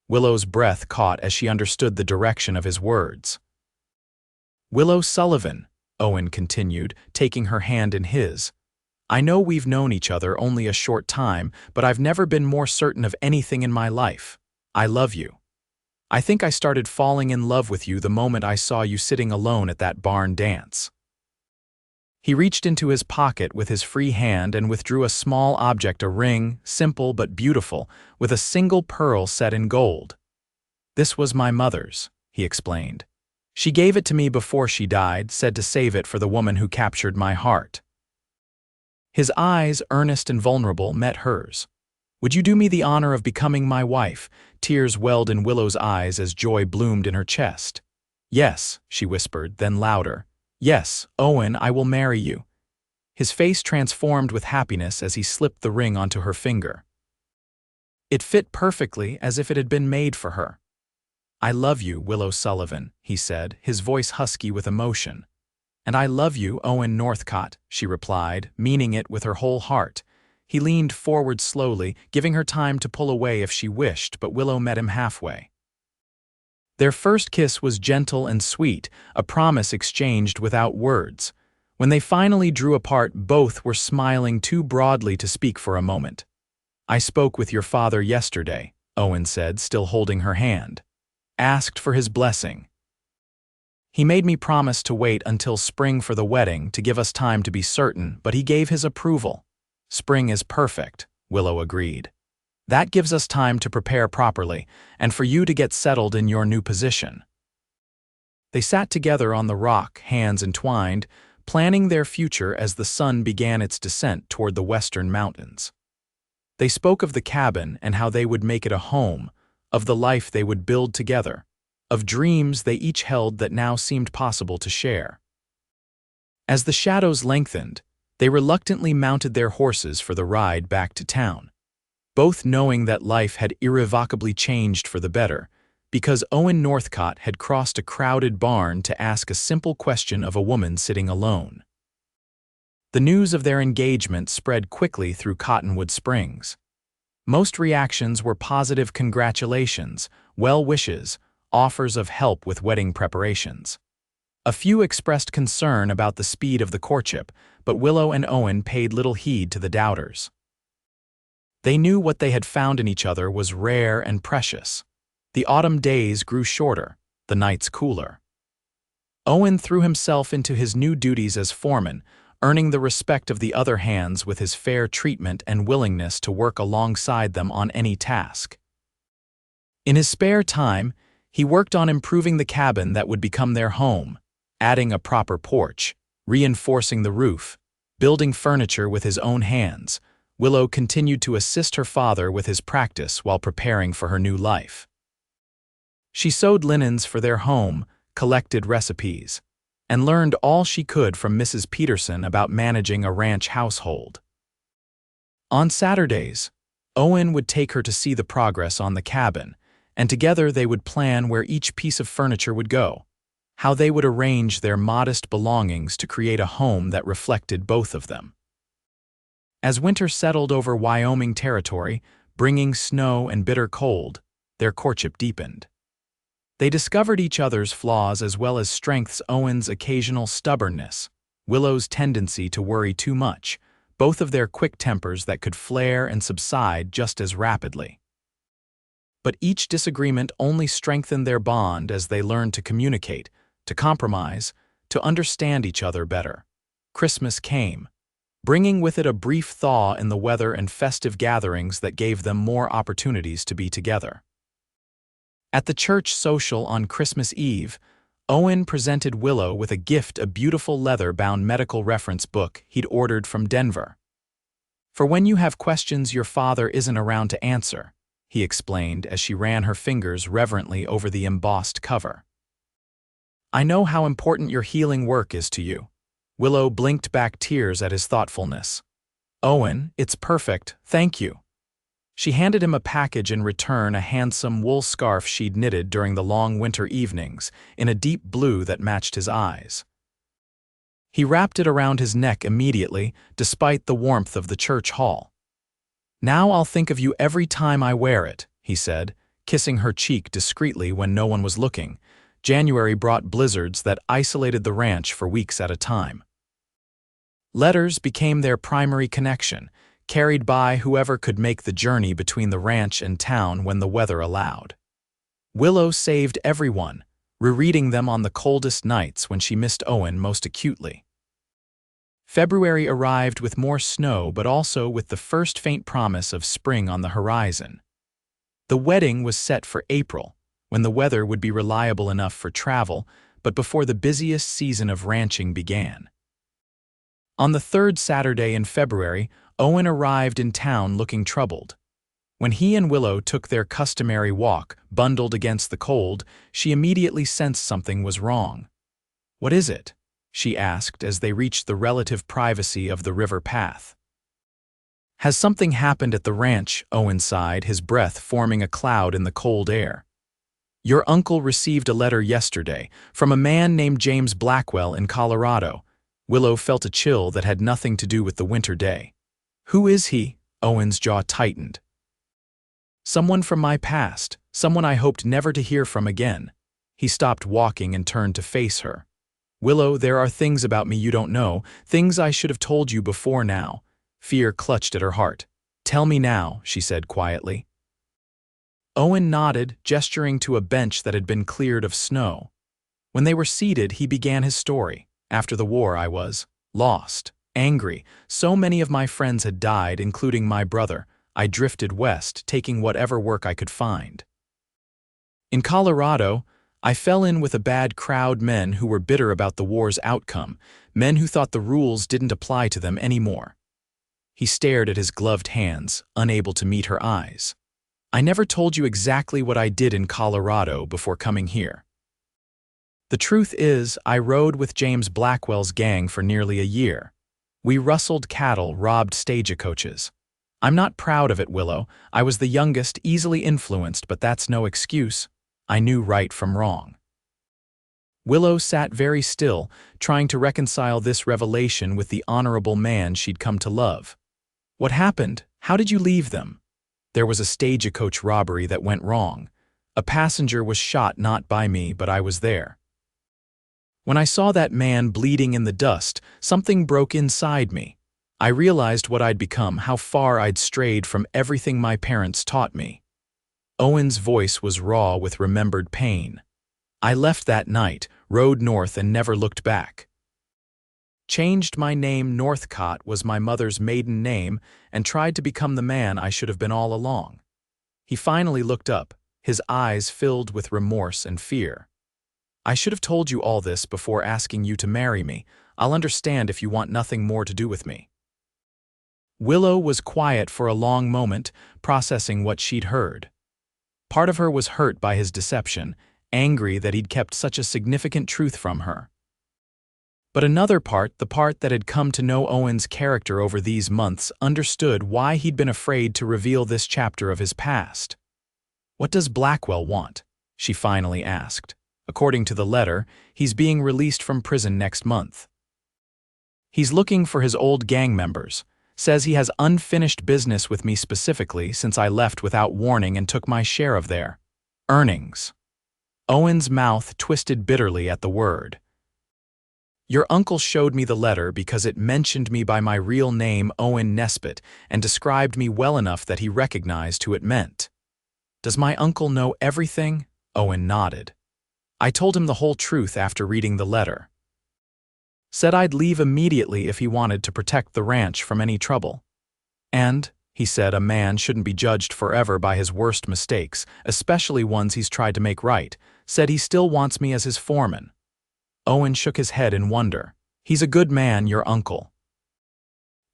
Willow's breath caught as she understood the direction of his words. "Willow Sullivan," Owen continued, taking her hand in his. "I know we've known each other only a short time, but I've never been more certain of anything in my life. I love you. I think I started falling in love with you the moment I saw you sitting alone at that barn dance." He reached into his pocket with his free hand and withdrew a small object, a ring, simple but beautiful, with a single pearl set in gold. "This was my mother's," he explained. "She gave it to me before she died, said to save it for the woman who captured my heart." His eyes, earnest and vulnerable, met hers. "Would you do me the honor of becoming my wife?" Tears welled in Willow's eyes as joy bloomed in her chest. "Yes," she whispered, then louder. "Yes, Owen, I will marry you." His face transformed with happiness as he slipped the ring onto her finger. It fit perfectly, as if it had been made for her. "I love you, Willow Sullivan," he said, his voice husky with emotion. "And I love you, Owen Northcott," she replied, meaning it with her whole heart. He leaned forward slowly, giving her time to pull away if she wished, but Willow met him halfway. Their first kiss was gentle and sweet, a promise exchanged without words. When they finally drew apart, both were smiling too broadly to speak for a moment. "I spoke with your father yesterday," Owen said, still holding her hand. "Asked for his blessing. He made me promise to wait until spring for the wedding to give us time to be certain, but he gave his approval." "Spring is perfect," Willow agreed. "That gives us time to prepare properly, and for you to get settled in your new position." They sat together on the rock, hands entwined, planning their future as the sun began its descent toward the western mountains. They spoke of the cabin and how they would make it a home, of the life they would build together, of dreams they each held that now seemed possible to share. As the shadows lengthened, they reluctantly mounted their horses for the ride back to town, both knowing that life had irrevocably changed for the better, because Owen Northcott had crossed a crowded barn to ask a simple question of a woman sitting alone. The news of their engagement spread quickly through Cottonwood Springs. Most reactions were positive congratulations, well wishes, offers of help with wedding preparations. A few expressed concern about the speed of the courtship, but Willow and Owen paid little heed to the doubters. They knew what they had found in each other was rare and precious. The autumn days grew shorter, the nights cooler. Owen threw himself into his new duties as foreman, earning the respect of the other hands with his fair treatment and willingness to work alongside them on any task. In his spare time, he worked on improving the cabin that would become their home, adding a proper porch, reinforcing the roof, building furniture with his own hands. Willow continued to assist her father with his practice while preparing for her new life. She sewed linens for their home, collected recipes, and learned all she could from Mrs. Peterson about managing a ranch household. On Saturdays, Owen would take her to see the progress on the cabin, and together they would plan where each piece of furniture would go, how they would arrange their modest belongings to create a home that reflected both of them. As winter settled over Wyoming Territory, bringing snow and bitter cold, their courtship deepened. They discovered each other's flaws as well as strengths: Owen's occasional stubbornness, Willow's tendency to worry too much, both of their quick tempers that could flare and subside just as rapidly. But each disagreement only strengthened their bond as they learned to communicate, to compromise, to understand each other better. Christmas came, bringing with it a brief thaw in the weather and festive gatherings that gave them more opportunities to be together. At the church social on Christmas Eve, Owen presented Willow with a gift: a beautiful leather-bound medical reference book he'd ordered from Denver. "For when you have questions your father isn't around to answer," he explained as she ran her fingers reverently over the embossed cover. "I know how important your healing work is to you." Willow blinked back tears at his thoughtfulness. "Owen, it's perfect, thank you." She handed him a package, in return a handsome wool scarf she'd knitted during the long winter evenings, in a deep blue that matched his eyes. He wrapped it around his neck immediately, despite the warmth of the church hall. "Now I'll think of you every time I wear it," he said, kissing her cheek discreetly when no one was looking. January brought blizzards that isolated the ranch for weeks at a time. Letters became their primary connection, carried by whoever could make the journey between the ranch and town when the weather allowed. Willow saved everyone, rereading them on the coldest nights when she missed Owen most acutely. February arrived with more snow, but also with the first faint promise of spring on the horizon. The wedding was set for April, when the weather would be reliable enough for travel, but before the busiest season of ranching began. On the third Saturday in February, Owen arrived in town looking troubled. When he and Willow took their customary walk, bundled against the cold, she immediately sensed something was wrong. "What is it?" she asked as they reached the relative privacy of the river path. "Has something happened at the ranch?" Owen sighed, his breath forming a cloud in the cold air. "Your uncle received a letter yesterday from a man named James Blackwell in Colorado." Willow felt a chill that had nothing to do with the winter day. "Who is he?" Owen's jaw tightened. "Someone from my past, someone I hoped never to hear from again." He stopped walking and turned to face her. "Willow, there are things about me you don't know, things I should have told you before now." Fear clutched at her heart. "Tell me now," she said quietly. Owen nodded, gesturing to a bench that had been cleared of snow. When they were seated, he began his story. "After the war, I was lost, angry. So many of my friends had died, including my brother. I drifted west, taking whatever work I could find. In Colorado, I fell in with a bad crowd, men who were bitter about the war's outcome, men who thought the rules didn't apply to them anymore. He stared at his gloved hands, unable to meet her eyes. I never told you exactly what I did in Colorado before coming here. The truth is, I rode with James Blackwell's gang for nearly a year. We rustled cattle, robbed stagecoaches. I'm not proud of it, Willow. I was the youngest, easily influenced, but that's no excuse. I knew right from wrong. Willow sat very still, trying to reconcile this revelation with the honorable man she'd come to love. What happened? How did you leave them? There was a stagecoach robbery that went wrong. A passenger was shot, not by me, but I was there. When I saw that man bleeding in the dust, something broke inside me. I realized what I'd become, how far I'd strayed from everything my parents taught me. Owen's voice was raw with remembered pain. I left that night, rode north, and never looked back. Changed my name, Northcott was my mother's maiden name, and tried to become the man I should have been all along. He finally looked up, his eyes filled with remorse and fear. I should have told you all this before asking you to marry me. I'll understand if you want nothing more to do with me. Willow was quiet for a long moment, processing what she'd heard. Part of her was hurt by his deception, angry that he'd kept such a significant truth from her. But another part, the part that had come to know Owen's character over these months, understood why he'd been afraid to reveal this chapter of his past. "What does Blackwell want?" she finally asked. "According to the letter, he's being released from prison next month. He's looking for his old gang members. Says he has unfinished business with me specifically since I left without warning and took my share of their earnings." Owen's mouth twisted bitterly at the word. "Your uncle showed me the letter because it mentioned me by my real name, Owen Nesbitt, and described me well enough that he recognized who it meant." "Does my uncle know everything?" Owen nodded. "I told him the whole truth after reading the letter. Said I'd leave immediately if he wanted to protect the ranch from any trouble. And, he said, a man shouldn't be judged forever by his worst mistakes, especially ones he's tried to make right. Said he still wants me as his foreman." Owen shook his head in wonder. "He's a good man, your uncle."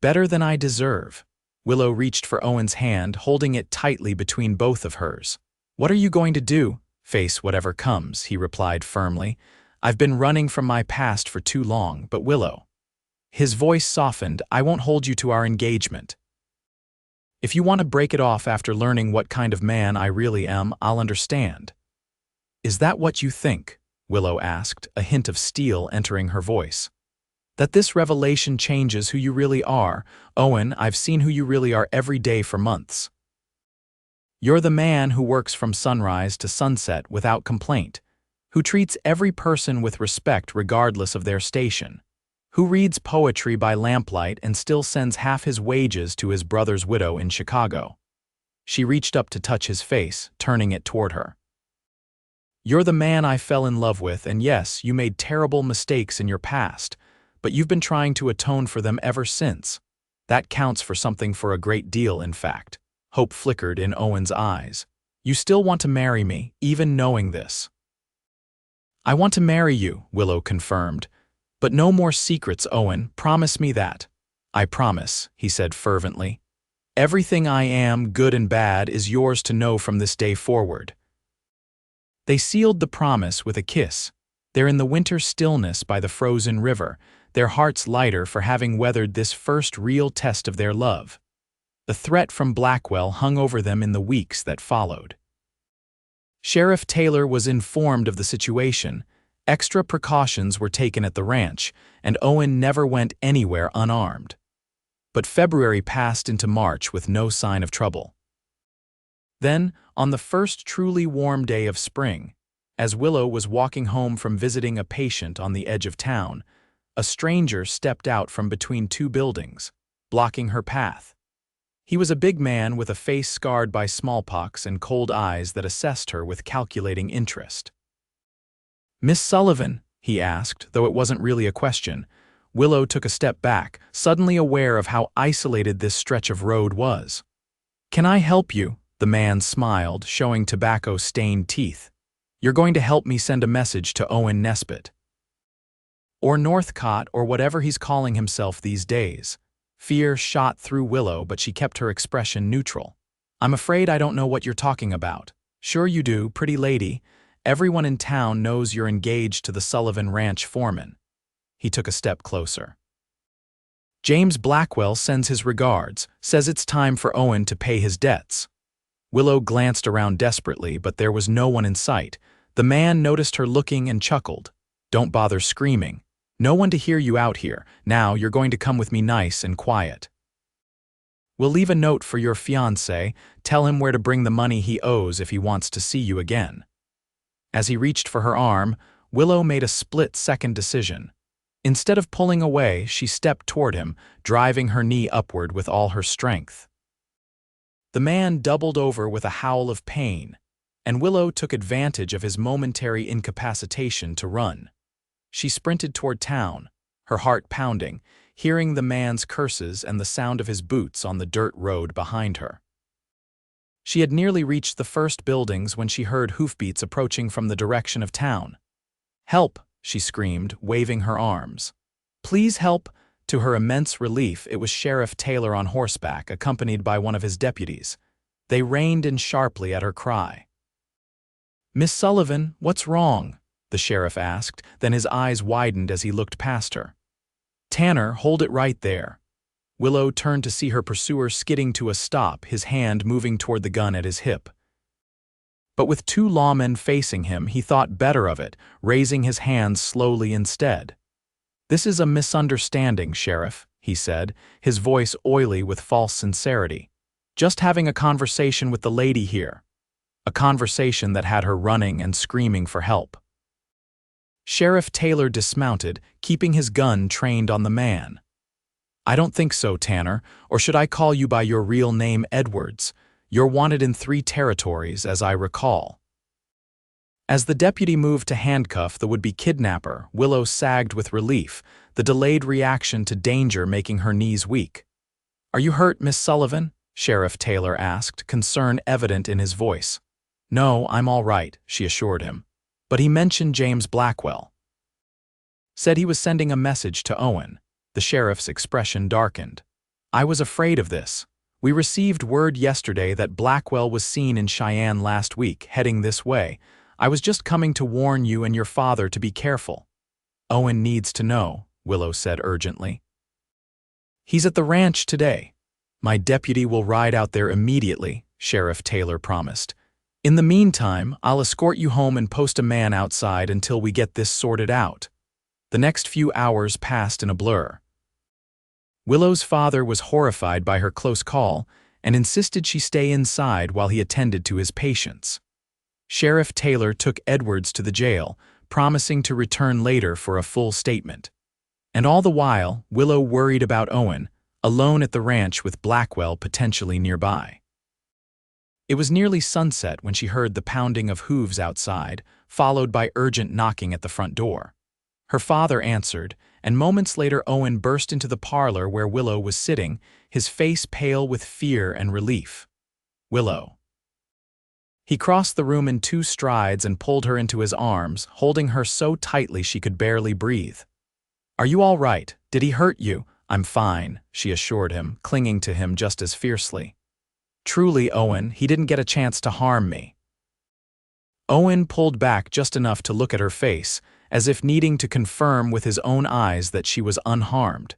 "Better than I deserve." Willow reached for Owen's hand, holding it tightly between both of hers. "What are you going to do?" "Face whatever comes," he replied firmly. "I've been running from my past for too long, but Willow." His voice softened. "I won't hold you to our engagement. If you want to break it off after learning what kind of man I really am, I'll understand." "Is that what you think?" Willow asked, a hint of steel entering her voice. "That this revelation changes who you really are? Owen, I've seen who you really are every day for months. You're the man who works from sunrise to sunset without complaint, who treats every person with respect regardless of their station, who reads poetry by lamplight and still sends half his wages to his brother's widow in Chicago." She reached up to touch his face, turning it toward her. "You're the man I fell in love with, and yes, you made terrible mistakes in your past, but you've been trying to atone for them ever since. That counts for something, for a great deal, in fact." Hope flickered in Owen's eyes. "You still want to marry me, even knowing this?" "I want to marry you," Willow confirmed. "But no more secrets, Owen. Promise me that." "I promise," he said fervently. "Everything I am, good and bad, is yours to know from this day forward." They sealed the promise with a kiss. They're in the winter stillness by the frozen river, their hearts lighter for having weathered this first real test of their love. The threat from Blackwell hung over them in the weeks that followed. Sheriff Taylor was informed of the situation. Extra precautions were taken at the ranch, and Owen never went anywhere unarmed. But February passed into March with no sign of trouble. Then, on the first truly warm day of spring, as Willow was walking home from visiting a patient on the edge of town, a stranger stepped out from between two buildings, blocking her path. He was a big man with a face scarred by smallpox and cold eyes that assessed her with calculating interest. "Miss Sullivan?" he asked, though it wasn't really a question. Willow took a step back, suddenly aware of how isolated this stretch of road was. "Can I help you?" The man smiled, showing tobacco-stained teeth. You're going to help me send a message to Owen Nesbitt. Or Northcott, or whatever he's calling himself these days. Fear shot through Willow, but she kept her expression neutral. I'm afraid I don't know what you're talking about. Sure you do, pretty lady. Everyone in town knows you're engaged to the Sullivan Ranch foreman. He took a step closer. James Blackwell sends his regards, says it's time for Owen to pay his debts. Willow glanced around desperately, but there was no one in sight. The man noticed her looking and chuckled. Don't bother screaming. No one to hear you out here. Now you're going to come with me nice and quiet. We'll leave a note for your fiancé. Tell him where to bring the money he owes if he wants to see you again. As he reached for her arm, Willow made a split-second decision. Instead of pulling away, she stepped toward him, driving her knee upward with all her strength. The man doubled over with a howl of pain, and Willow took advantage of his momentary incapacitation to run. She sprinted toward town, her heart pounding, hearing the man's curses and the sound of his boots on the dirt road behind her. She had nearly reached the first buildings when she heard hoofbeats approaching from the direction of town. "Help!" she screamed, waving her arms. "Please help!" To her immense relief, it was Sheriff Taylor on horseback, accompanied by one of his deputies. They reined in sharply at her cry. "Miss Sullivan, what's wrong?" the sheriff asked, then his eyes widened as he looked past her. "Tanner, hold it right there." Willow turned to see her pursuer skidding to a stop, his hand moving toward the gun at his hip. But with two lawmen facing him, he thought better of it, raising his hands slowly instead. "This is a misunderstanding, Sheriff," he said, his voice oily with false sincerity. "Just having a conversation with the lady here." A conversation that had her running and screaming for help. Sheriff Taylor dismounted, keeping his gun trained on the man. "I don't think so, Tanner, or should I call you by your real name, Edwards? You're wanted in 3 territories, as I recall." As the deputy moved to handcuff the would-be kidnapper, Willow sagged with relief, the delayed reaction to danger making her knees weak. "Are you hurt, Miss Sullivan?" Sheriff Taylor asked, concern evident in his voice. "No, I'm all right," she assured him. But he mentioned James Blackwell. Said he was sending a message to Owen. The sheriff's expression darkened. "I was afraid of this. We received word yesterday that Blackwell was seen in Cheyenne last week, heading this way. I was just coming to warn you and your father to be careful." "Owen needs to know," Willow said urgently. "He's at the ranch today. My deputy will ride out there immediately," Sheriff Taylor promised. "In the meantime, I'll escort you home and post a man outside until we get this sorted out." The next few hours passed in a blur. Willow's father was horrified by her close call and insisted she stay inside while he attended to his patients. Sheriff Taylor took Edwards to the jail, promising to return later for a full statement. And all the while, Willow worried about Owen, alone at the ranch with Blackwell potentially nearby. It was nearly sunset when she heard the pounding of hooves outside, followed by urgent knocking at the front door. Her father answered, and moments later Owen burst into the parlor where Willow was sitting, his face pale with fear and relief. "Willow." He crossed the room in 2 strides and pulled her into his arms, holding her so tightly she could barely breathe. "Are you all right? Did he hurt you?" "I'm fine," she assured him, clinging to him just as fiercely. "Truly, Owen, he didn't get a chance to harm me." Owen pulled back just enough to look at her face, as if needing to confirm with his own eyes that she was unharmed.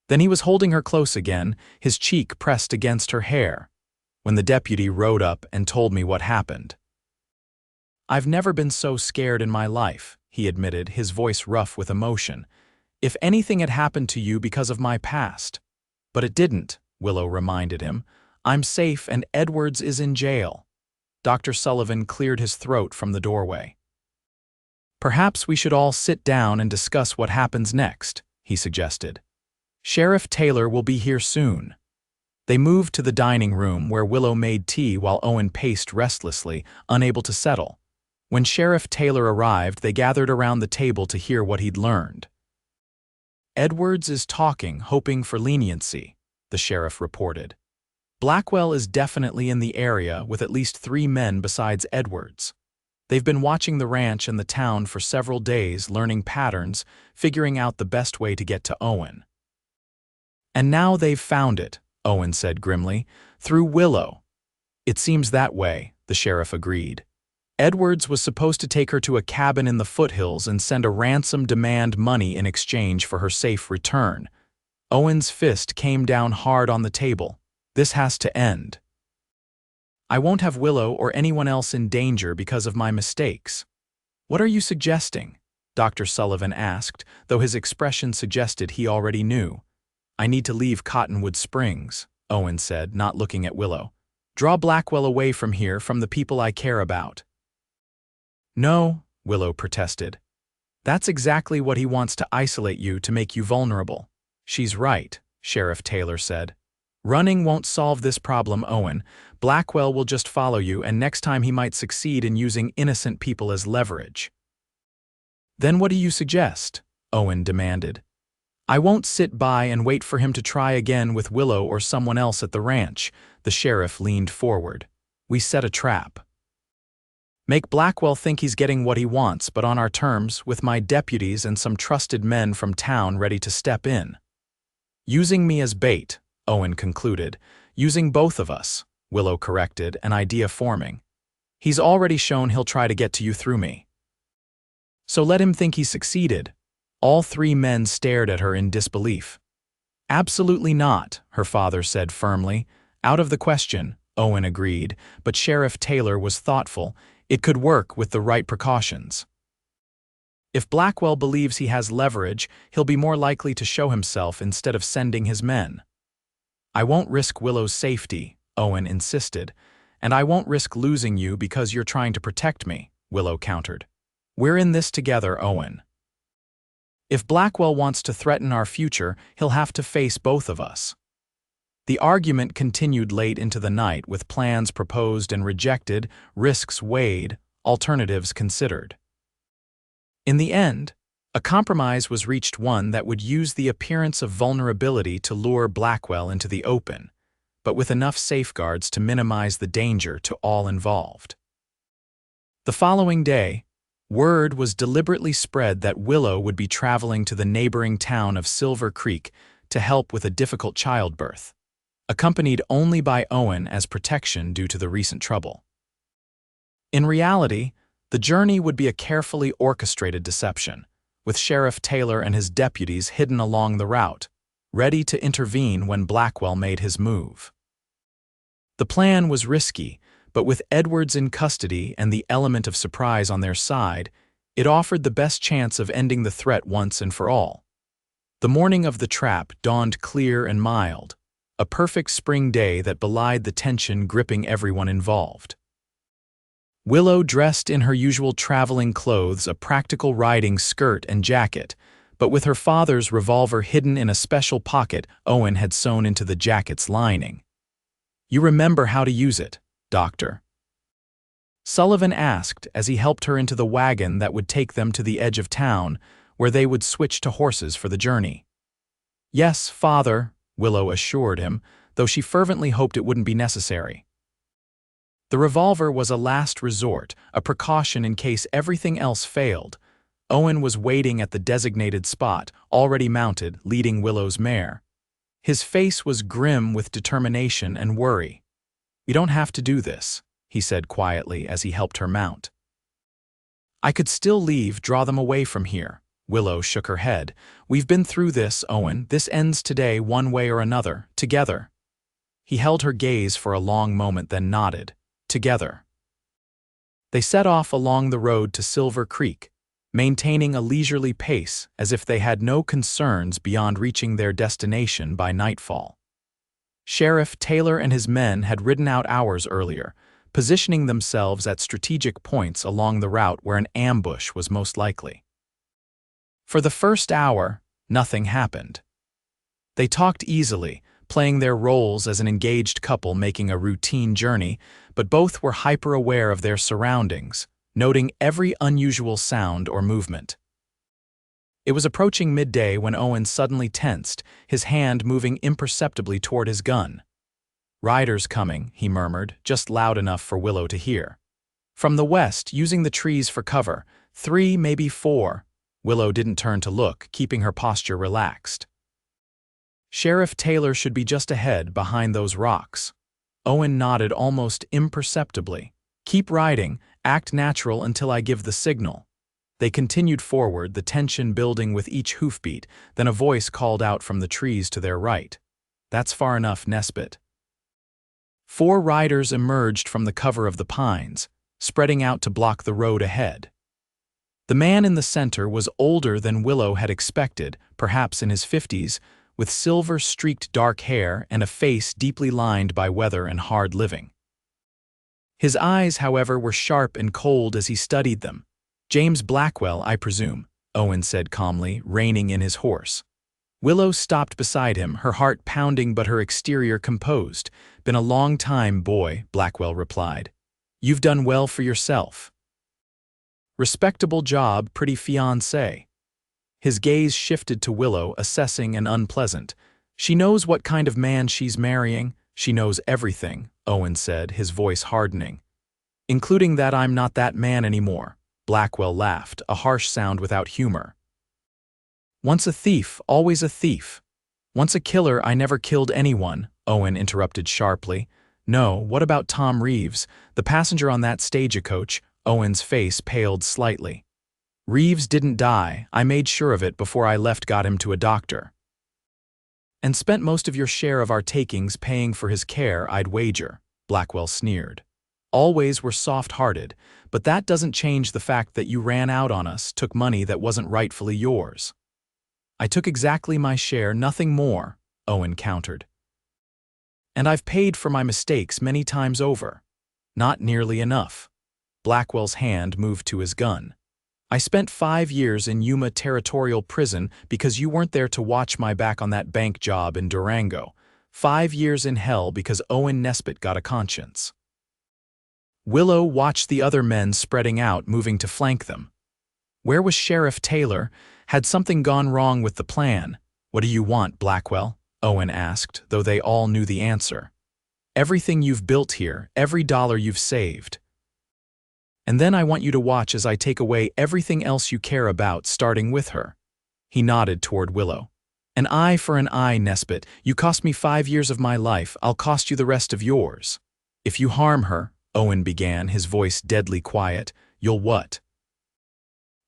Then he was holding her close again, his cheek pressed against her hair, when the deputy rode up and told me what happened. "I've never been so scared in my life," he admitted, his voice rough with emotion. "If anything had happened to you because of my past." "But it didn't," Willow reminded him. "I'm safe and Edwards is in jail." Dr. Sullivan cleared his throat from the doorway. "Perhaps we should all sit down and discuss what happens next," he suggested. "Sheriff Taylor will be here soon." They moved to the dining room where Willow made tea while Owen paced restlessly, unable to settle. When Sheriff Taylor arrived, they gathered around the table to hear what he'd learned. "Edwards is talking, hoping for leniency," the sheriff reported. "Blackwell is definitely in the area with at least 3 men besides Edwards. They've been watching the ranch and the town for several days, learning patterns, figuring out the best way to get to Owen. And now they've found it, Owen said grimly, through Willow. It seems that way, the sheriff agreed. Edwards was supposed to take her to a cabin in the foothills and send a ransom demand money in exchange for her safe return. Owen's fist came down hard on the table. This has to end. I won't have Willow or anyone else in danger because of my mistakes. What are you suggesting? Dr. Sullivan asked, though his expression suggested he already knew. I need to leave Cottonwood Springs, Owen said, not looking at Willow. Draw Blackwell away from here, from the people I care about. No, Willow protested. That's exactly what he wants, to isolate you, to make you vulnerable. She's right, Sheriff Taylor said. Running won't solve this problem, Owen. Blackwell will just follow you, and next time he might succeed in using innocent people as leverage. Then what do you suggest? Owen demanded. I won't sit by and wait for him to try again with Willow or someone else at the ranch. The sheriff leaned forward. We set a trap. Make Blackwell think he's getting what he wants, but on our terms, with my deputies and some trusted men from town ready to step in. Using me as bait, Owen concluded. Using both of us, Willow corrected, an idea forming. He's already shown he'll try to get to you through me. So let him think he succeeded. All three men stared at her in disbelief. Absolutely not, her father said firmly. Out of the question, Owen agreed, but Sheriff Taylor was thoughtful. It could work with the right precautions. If Blackwell believes he has leverage, he'll be more likely to show himself instead of sending his men. I won't risk Willow's safety, Owen insisted, and I won't risk losing you because you're trying to protect me, Willow countered. We're in this together, Owen. If Blackwell wants to threaten our future, he'll have to face both of us. The argument continued late into the night, with plans proposed and rejected, risks weighed, alternatives considered. In the end, a compromise was reached, one that would use the appearance of vulnerability to lure Blackwell into the open, but with enough safeguards to minimize the danger to all involved. The following day, word was deliberately spread that Willow would be traveling to the neighboring town of Silver Creek to help with a difficult childbirth, accompanied only by Owen as protection due to the recent trouble. In reality, the journey would be a carefully orchestrated deception, with Sheriff Taylor and his deputies hidden along the route, ready to intervene when Blackwell made his move. The plan was risky, but with Edwards in custody and the element of surprise on their side, it offered the best chance of ending the threat once and for all. The morning of the trap dawned clear and mild, a perfect spring day that belied the tension gripping everyone involved. Willow dressed in her usual traveling clothes, a practical riding skirt and jacket, but with her father's revolver hidden in a special pocket Owen had sewn into the jacket's lining. You remember how to use it, Doctor? Sullivan asked as he helped her into the wagon that would take them to the edge of town, where they would switch to horses for the journey. Yes, Father, Willow assured him, though she fervently hoped it wouldn't be necessary. The revolver was a last resort, a precaution in case everything else failed. Owen was waiting at the designated spot, already mounted, leading Willow's mare. His face was grim with determination and worry. "You don't have to do this," he said quietly as he helped her mount. "I could still leave, draw them away from here." Willow shook her head. "We've been through this, Owen. This ends today one way or another, together." He held her gaze for a long moment, then nodded. Together. They set off along the road to Silver Creek, maintaining a leisurely pace as if they had no concerns beyond reaching their destination by nightfall. Sheriff Taylor and his men had ridden out hours earlier, positioning themselves at strategic points along the route where an ambush was most likely. For the first hour, nothing happened. They talked easily, playing their roles as an engaged couple making a routine journey, but both were hyper-aware of their surroundings, noting every unusual sound or movement. It was approaching midday when Owen suddenly tensed, his hand moving imperceptibly toward his gun. "Riders coming," he murmured, just loud enough for Willow to hear. From the west, using the trees for cover, 3, maybe 4. Willow didn't turn to look, keeping her posture relaxed. Sheriff Taylor should be just ahead, behind those rocks. Owen nodded almost imperceptibly. Keep riding, act natural until I give the signal. They continued forward, the tension building with each hoofbeat, then a voice called out from the trees to their right. That's far enough, Nesbitt. 4 riders emerged from the cover of the pines, spreading out to block the road ahead. The man in the center was older than Willow had expected, perhaps in his 50s, with silver-streaked dark hair and a face deeply lined by weather and hard living. His eyes, however, were sharp and cold as he studied them. James Blackwell, I presume, Owen said calmly, reining in his horse. Willow stopped beside him, her heart pounding but her exterior composed. Been a long time, boy, Blackwell replied. You've done well for yourself. Respectable job, pretty fiancé. His gaze shifted to Willow, assessing and unpleasant. She knows what kind of man she's marrying. She knows everything, Owen said, his voice hardening. Including that I'm not that man anymore. Blackwell laughed, a harsh sound without humor. Once a thief, always a thief. Once a killer, I never killed anyone, Owen interrupted sharply. No, what about Tom Reeves, the passenger on that stagecoach? Owen's face paled slightly. Reeves didn't die, I made sure of it before I got him to a doctor. And spent most of your share of our takings paying for his care, I'd wager, Blackwell sneered. Always were soft-hearted, but that doesn't change the fact that you ran out on us, took money that wasn't rightfully yours. I took exactly my share, nothing more, Owen countered. And I've paid for my mistakes many times over. Not nearly enough. Blackwell's hand moved to his gun. I spent 5 years in Yuma Territorial Prison because you weren't there to watch my back on that bank job in Durango. 5 years in hell because Owen Nesbitt got a conscience. Willow watched the other men spreading out, moving to flank them. Where was Sheriff Taylor? Had something gone wrong with the plan? What do you want, Blackwell? Owen asked, though they all knew the answer. Everything you've built here, every dollar you've saved. And then I want you to watch as I take away everything else you care about, starting with her. He nodded toward Willow. An eye for an eye, Nesbitt. You cost me 5 years of my life, I'll cost you the rest of yours. If you harm her, Owen began, his voice deadly quiet, you'll what?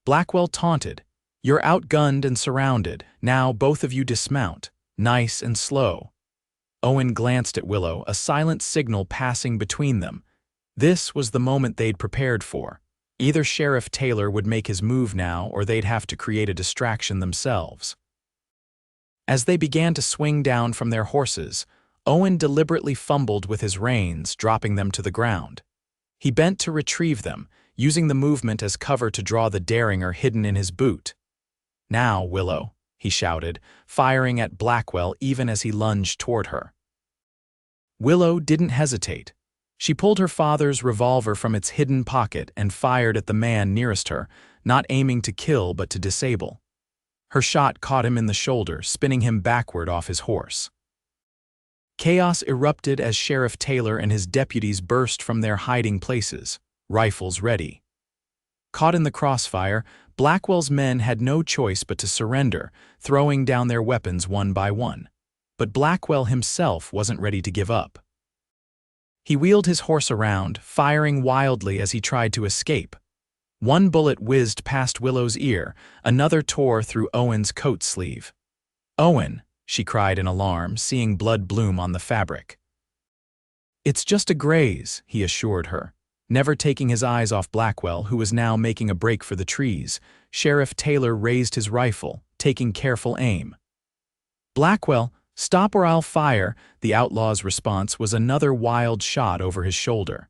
Blackwell taunted. You're outgunned and surrounded. Now both of you dismount. Nice and slow. Owen glanced at Willow, a silent signal passing between them. This was the moment they'd prepared for. Either Sheriff Taylor would make his move now, or they'd have to create a distraction themselves. As they began to swing down from their horses, Owen deliberately fumbled with his reins, dropping them to the ground. He bent to retrieve them, using the movement as cover to draw the derringer hidden in his boot. Now, Willow, he shouted, firing at Blackwell even as he lunged toward her. Willow didn't hesitate. She pulled her father's revolver from its hidden pocket and fired at the man nearest her, not aiming to kill but to disable. Her shot caught him in the shoulder, spinning him backward off his horse. Chaos erupted as Sheriff Taylor and his deputies burst from their hiding places, rifles ready. Caught in the crossfire, Blackwell's men had no choice but to surrender, throwing down their weapons one by one. But Blackwell himself wasn't ready to give up. He wheeled his horse around, firing wildly as he tried to escape. One bullet whizzed past Willow's ear, another tore through Owen's coat sleeve. Owen, she cried in alarm, seeing blood bloom on the fabric. It's just a graze, he assured her, never taking his eyes off Blackwell, who was now making a break for the trees. Sheriff Taylor raised his rifle, taking careful aim. Blackwell, stop or I'll fire, the outlaw's response was another wild shot over his shoulder.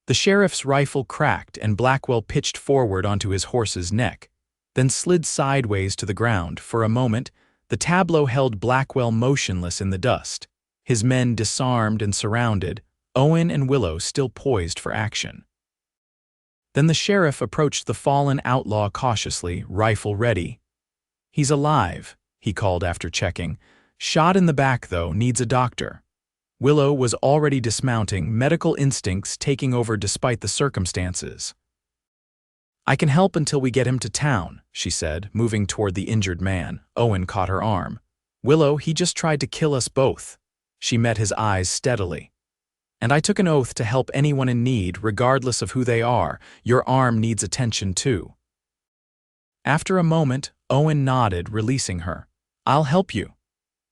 The sheriff's rifle cracked and Blackwell pitched forward onto his horse's neck, then slid sideways to the ground. For a moment, the tableau held Blackwell motionless in the dust, his men disarmed and surrounded, Owen and Willow still poised for action. Then the sheriff approached the fallen outlaw cautiously, rifle ready. He's alive, he called after checking. Shot in the back, though, needs a doctor. Willow was already dismounting, medical instincts taking over despite the circumstances. "I can help until we get him to town," she said, moving toward the injured man. Owen caught her arm. "Willow, he just tried to kill us both." She met his eyes steadily. "And I took an oath to help anyone in need, regardless of who they are. Your arm needs attention too." After a moment, Owen nodded, releasing her. "I'll help you."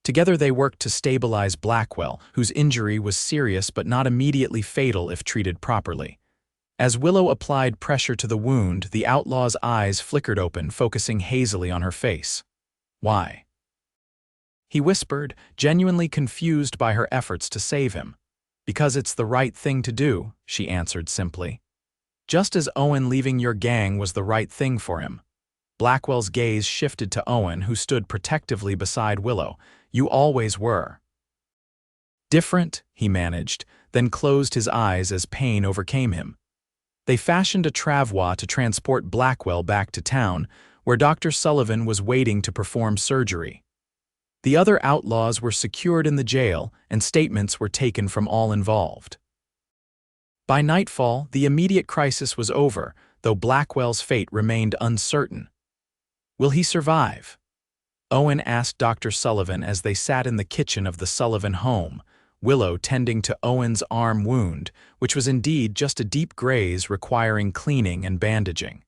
Together they worked to stabilize Blackwell, whose injury was serious but not immediately fatal if treated properly. As Willow applied pressure to the wound, the outlaw's eyes flickered open, focusing hazily on her face. "Why?" he whispered, genuinely confused by her efforts to save him. "Because it's the right thing to do," she answered simply. "Just as Owen leaving your gang was the right thing for him." Blackwell's gaze shifted to Owen, who stood protectively beside Willow. "You always were." "Different," he managed, then closed his eyes as pain overcame him. They fashioned a travois to transport Blackwell back to town, where Dr. Sullivan was waiting to perform surgery. The other outlaws were secured in the jail, and statements were taken from all involved. By nightfall, the immediate crisis was over, though Blackwell's fate remained uncertain. "Will he survive?" Owen asked Dr. Sullivan as they sat in the kitchen of the Sullivan home, Willow tending to Owen's arm wound, which was indeed just a deep graze requiring cleaning and bandaging.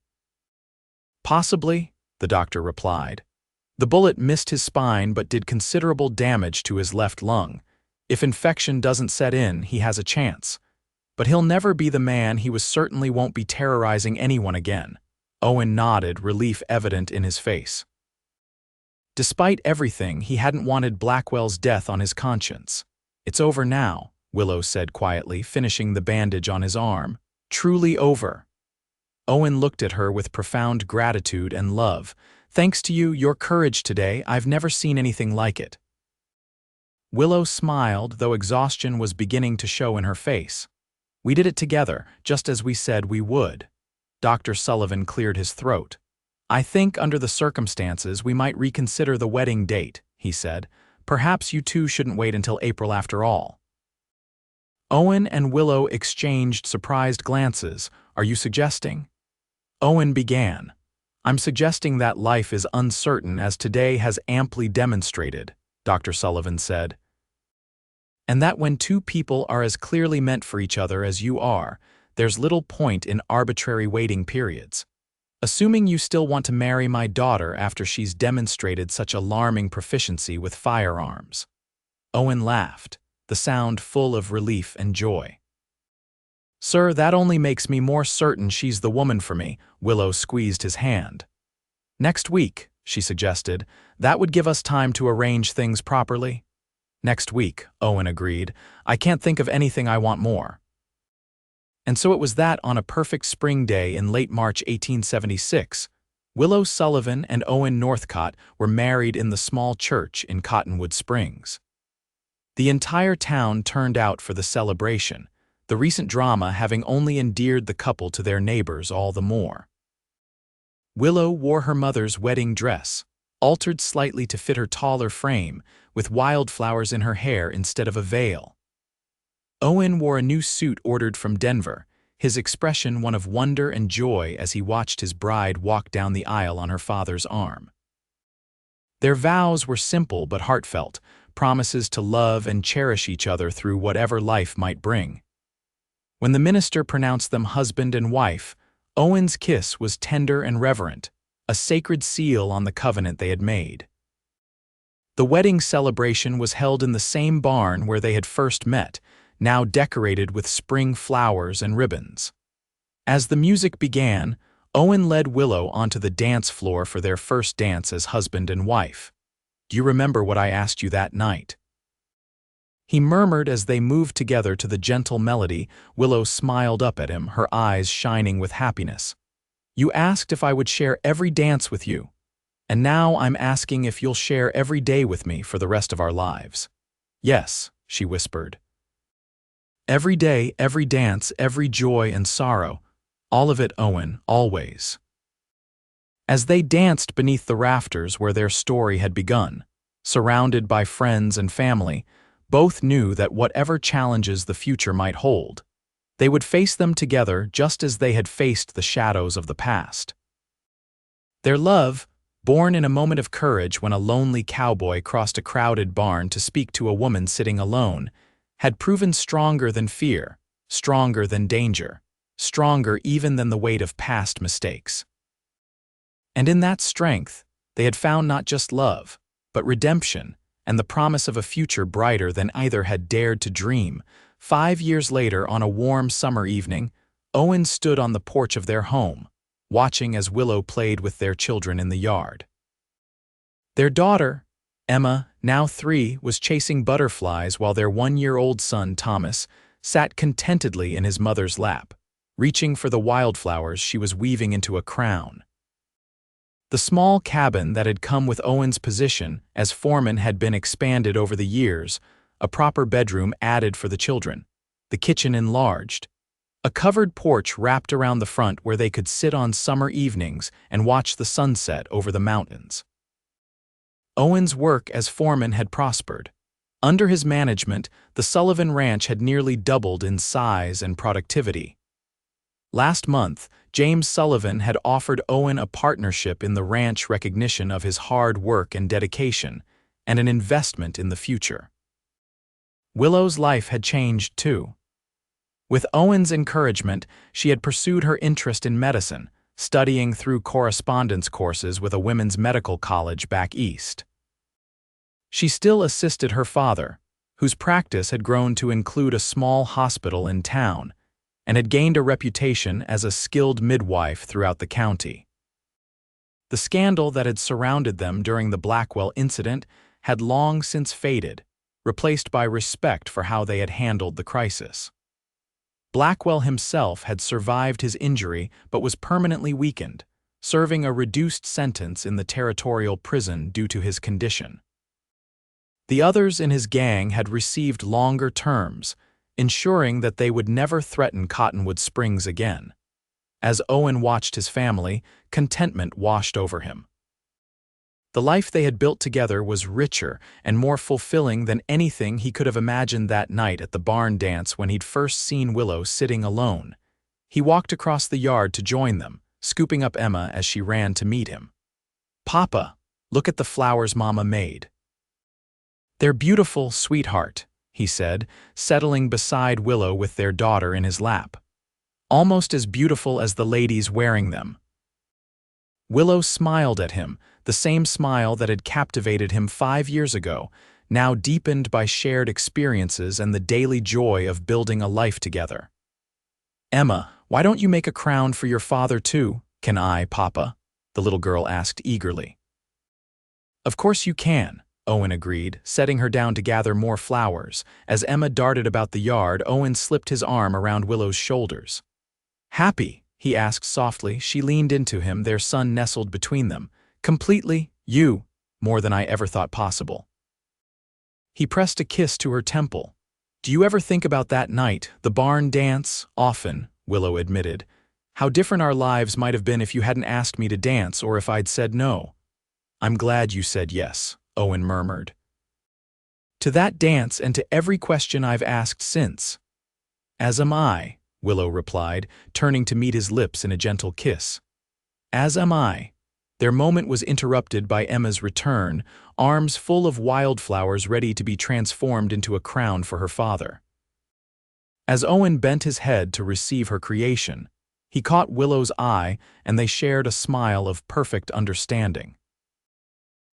"Possibly," the doctor replied. "The bullet missed his spine but did considerable damage to his left lung. If infection doesn't set in, he has a chance. But he'll never be the man. He certainly won't be terrorizing anyone again." Owen nodded, relief evident in his face. Despite everything, he hadn't wanted Blackwell's death on his conscience. "It's over now," Willow said quietly, finishing the bandage on his arm. "Truly over." Owen looked at her with profound gratitude and love. "Thanks to you, your courage today, I've never seen anything like it." Willow smiled, though exhaustion was beginning to show in her face. "We did it together, just as we said we would." Dr. Sullivan cleared his throat. "I think, under the circumstances, we might reconsider the wedding date," he said. "Perhaps you two shouldn't wait until April after all." Owen and Willow exchanged surprised glances. "Are you suggesting?" Owen began. "I'm suggesting that life is uncertain, as today has amply demonstrated," Dr. Sullivan said. "And that when two people are as clearly meant for each other as you are, there's little point in arbitrary waiting periods. Assuming you still want to marry my daughter after she's demonstrated such alarming proficiency with firearms." Owen laughed, the sound full of relief and joy. "Sir, that only makes me more certain she's the woman for me." Willow squeezed his hand. "Next week," she suggested. "That would give us time to arrange things properly." "Next week," Owen agreed. "I can't think of anything I want more." And so it was that on a perfect spring day in late March 1876, Willow Sullivan and Owen Northcott were married in the small church in Cottonwood Springs. The entire town turned out for the celebration, the recent drama having only endeared the couple to their neighbors all the more. Willow wore her mother's wedding dress, altered slightly to fit her taller frame, with wildflowers in her hair instead of a veil. Owen wore a new suit ordered from Denver, his expression one of wonder and joy as he watched his bride walk down the aisle on her father's arm. Their vows were simple but heartfelt, promises to love and cherish each other through whatever life might bring. When the minister pronounced them husband and wife, Owen's kiss was tender and reverent, a sacred seal on the covenant they had made. The wedding celebration was held in the same barn where they had first met, now decorated with spring flowers and ribbons. As the music began, Owen led Willow onto the dance floor for their first dance as husband and wife. "Do you remember what I asked you that night?" he murmured as they moved together to the gentle melody. Willow smiled up at him, her eyes shining with happiness. "You asked if I would share every dance with you, and now I'm asking if you'll share every day with me for the rest of our lives." "Yes," she whispered. "Every day, every dance, every joy and sorrow. All of it, Owen, always." As they danced beneath the rafters where their story had begun, surrounded by friends and family, Both knew that whatever challenges the future might hold, they would face them together just as they had faced the shadows of the past. Their love, born in a moment of courage when a lonely cowboy crossed a crowded barn to speak to a woman sitting alone, had proven stronger than fear, stronger than danger, stronger even than the weight of past mistakes. And in that strength, they had found not just love, but redemption and the promise of a future brighter than either had dared to dream. 5 years later, on a warm summer evening, Owen stood on the porch of their home, watching as Willow played with their children in the yard. Their daughter, Emma, now 3, was chasing butterflies while their 1-year-old son, Thomas, sat contentedly in his mother's lap, reaching for the wildflowers she was weaving into a crown. The small cabin that had come with Owen's position as foreman had been expanded over the years, a proper bedroom added for the children, the kitchen enlarged, a covered porch wrapped around the front where they could sit on summer evenings and watch the sunset over the mountains. Owen's work as foreman had prospered. Under his management, the Sullivan Ranch had nearly doubled in size and productivity. Last month, James Sullivan had offered Owen a partnership in the ranch, recognition of his hard work and dedication, and an investment in the future. Willow's life had changed too. With Owen's encouragement, she had pursued her interest in medicine, studying through correspondence courses with a women's medical college back east. She still assisted her father, whose practice had grown to include a small hospital in town, and had gained a reputation as a skilled midwife throughout the county. The scandal that had surrounded them during the Blackwell incident had long since faded, replaced by respect for how they had handled the crisis. Blackwell himself had survived his injury but was permanently weakened, serving a reduced sentence in the territorial prison due to his condition. The others in his gang had received longer terms, ensuring that they would never threaten Cottonwood Springs again. As Owen watched his family, contentment washed over him. The life they had built together was richer and more fulfilling than anything he could have imagined that night at the barn dance when he'd first seen Willow sitting alone. He walked across the yard to join them, scooping up Emma as she ran to meet him. "Papa, look at the flowers Mama made." "They're beautiful, sweetheart," he said, settling beside Willow with their daughter in his lap. "Almost as beautiful as the ladies wearing them." Willow smiled at him, the same smile that had captivated him 5 years ago, now deepened by shared experiences and the daily joy of building a life together. "Emma, why don't you make a crown for your father too?" "Can I, Papa?" the little girl asked eagerly. "Of course you can," Owen agreed, setting her down to gather more flowers. As Emma darted about the yard, Owen slipped his arm around Willow's shoulders. "Happy?" he asked softly. She leaned into him, their son nestled between them. "Completely, you, more than I ever thought possible." He pressed a kiss to her temple. "Do you ever think about that night, the barn dance?" "Often," Willow admitted. "How different our lives might have been if you hadn't asked me to dance or if I'd said no." "I'm glad you said yes," Owen murmured. "To that dance and to every question I've asked since." "As am I," Willow replied, turning to meet his lips in a gentle kiss. "As am I." Their moment was interrupted by Emma's return, arms full of wildflowers ready to be transformed into a crown for her father. As Owen bent his head to receive her creation, he caught Willow's eye and they shared a smile of perfect understanding.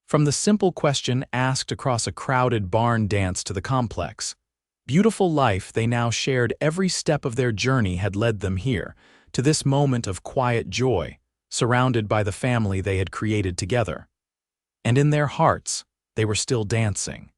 From the simple question asked across a crowded barn dance to the complex, beautiful life they now shared, every step of their journey had led them here, to this moment of quiet joy, surrounded by the family they had created together. And in their hearts, they were still dancing.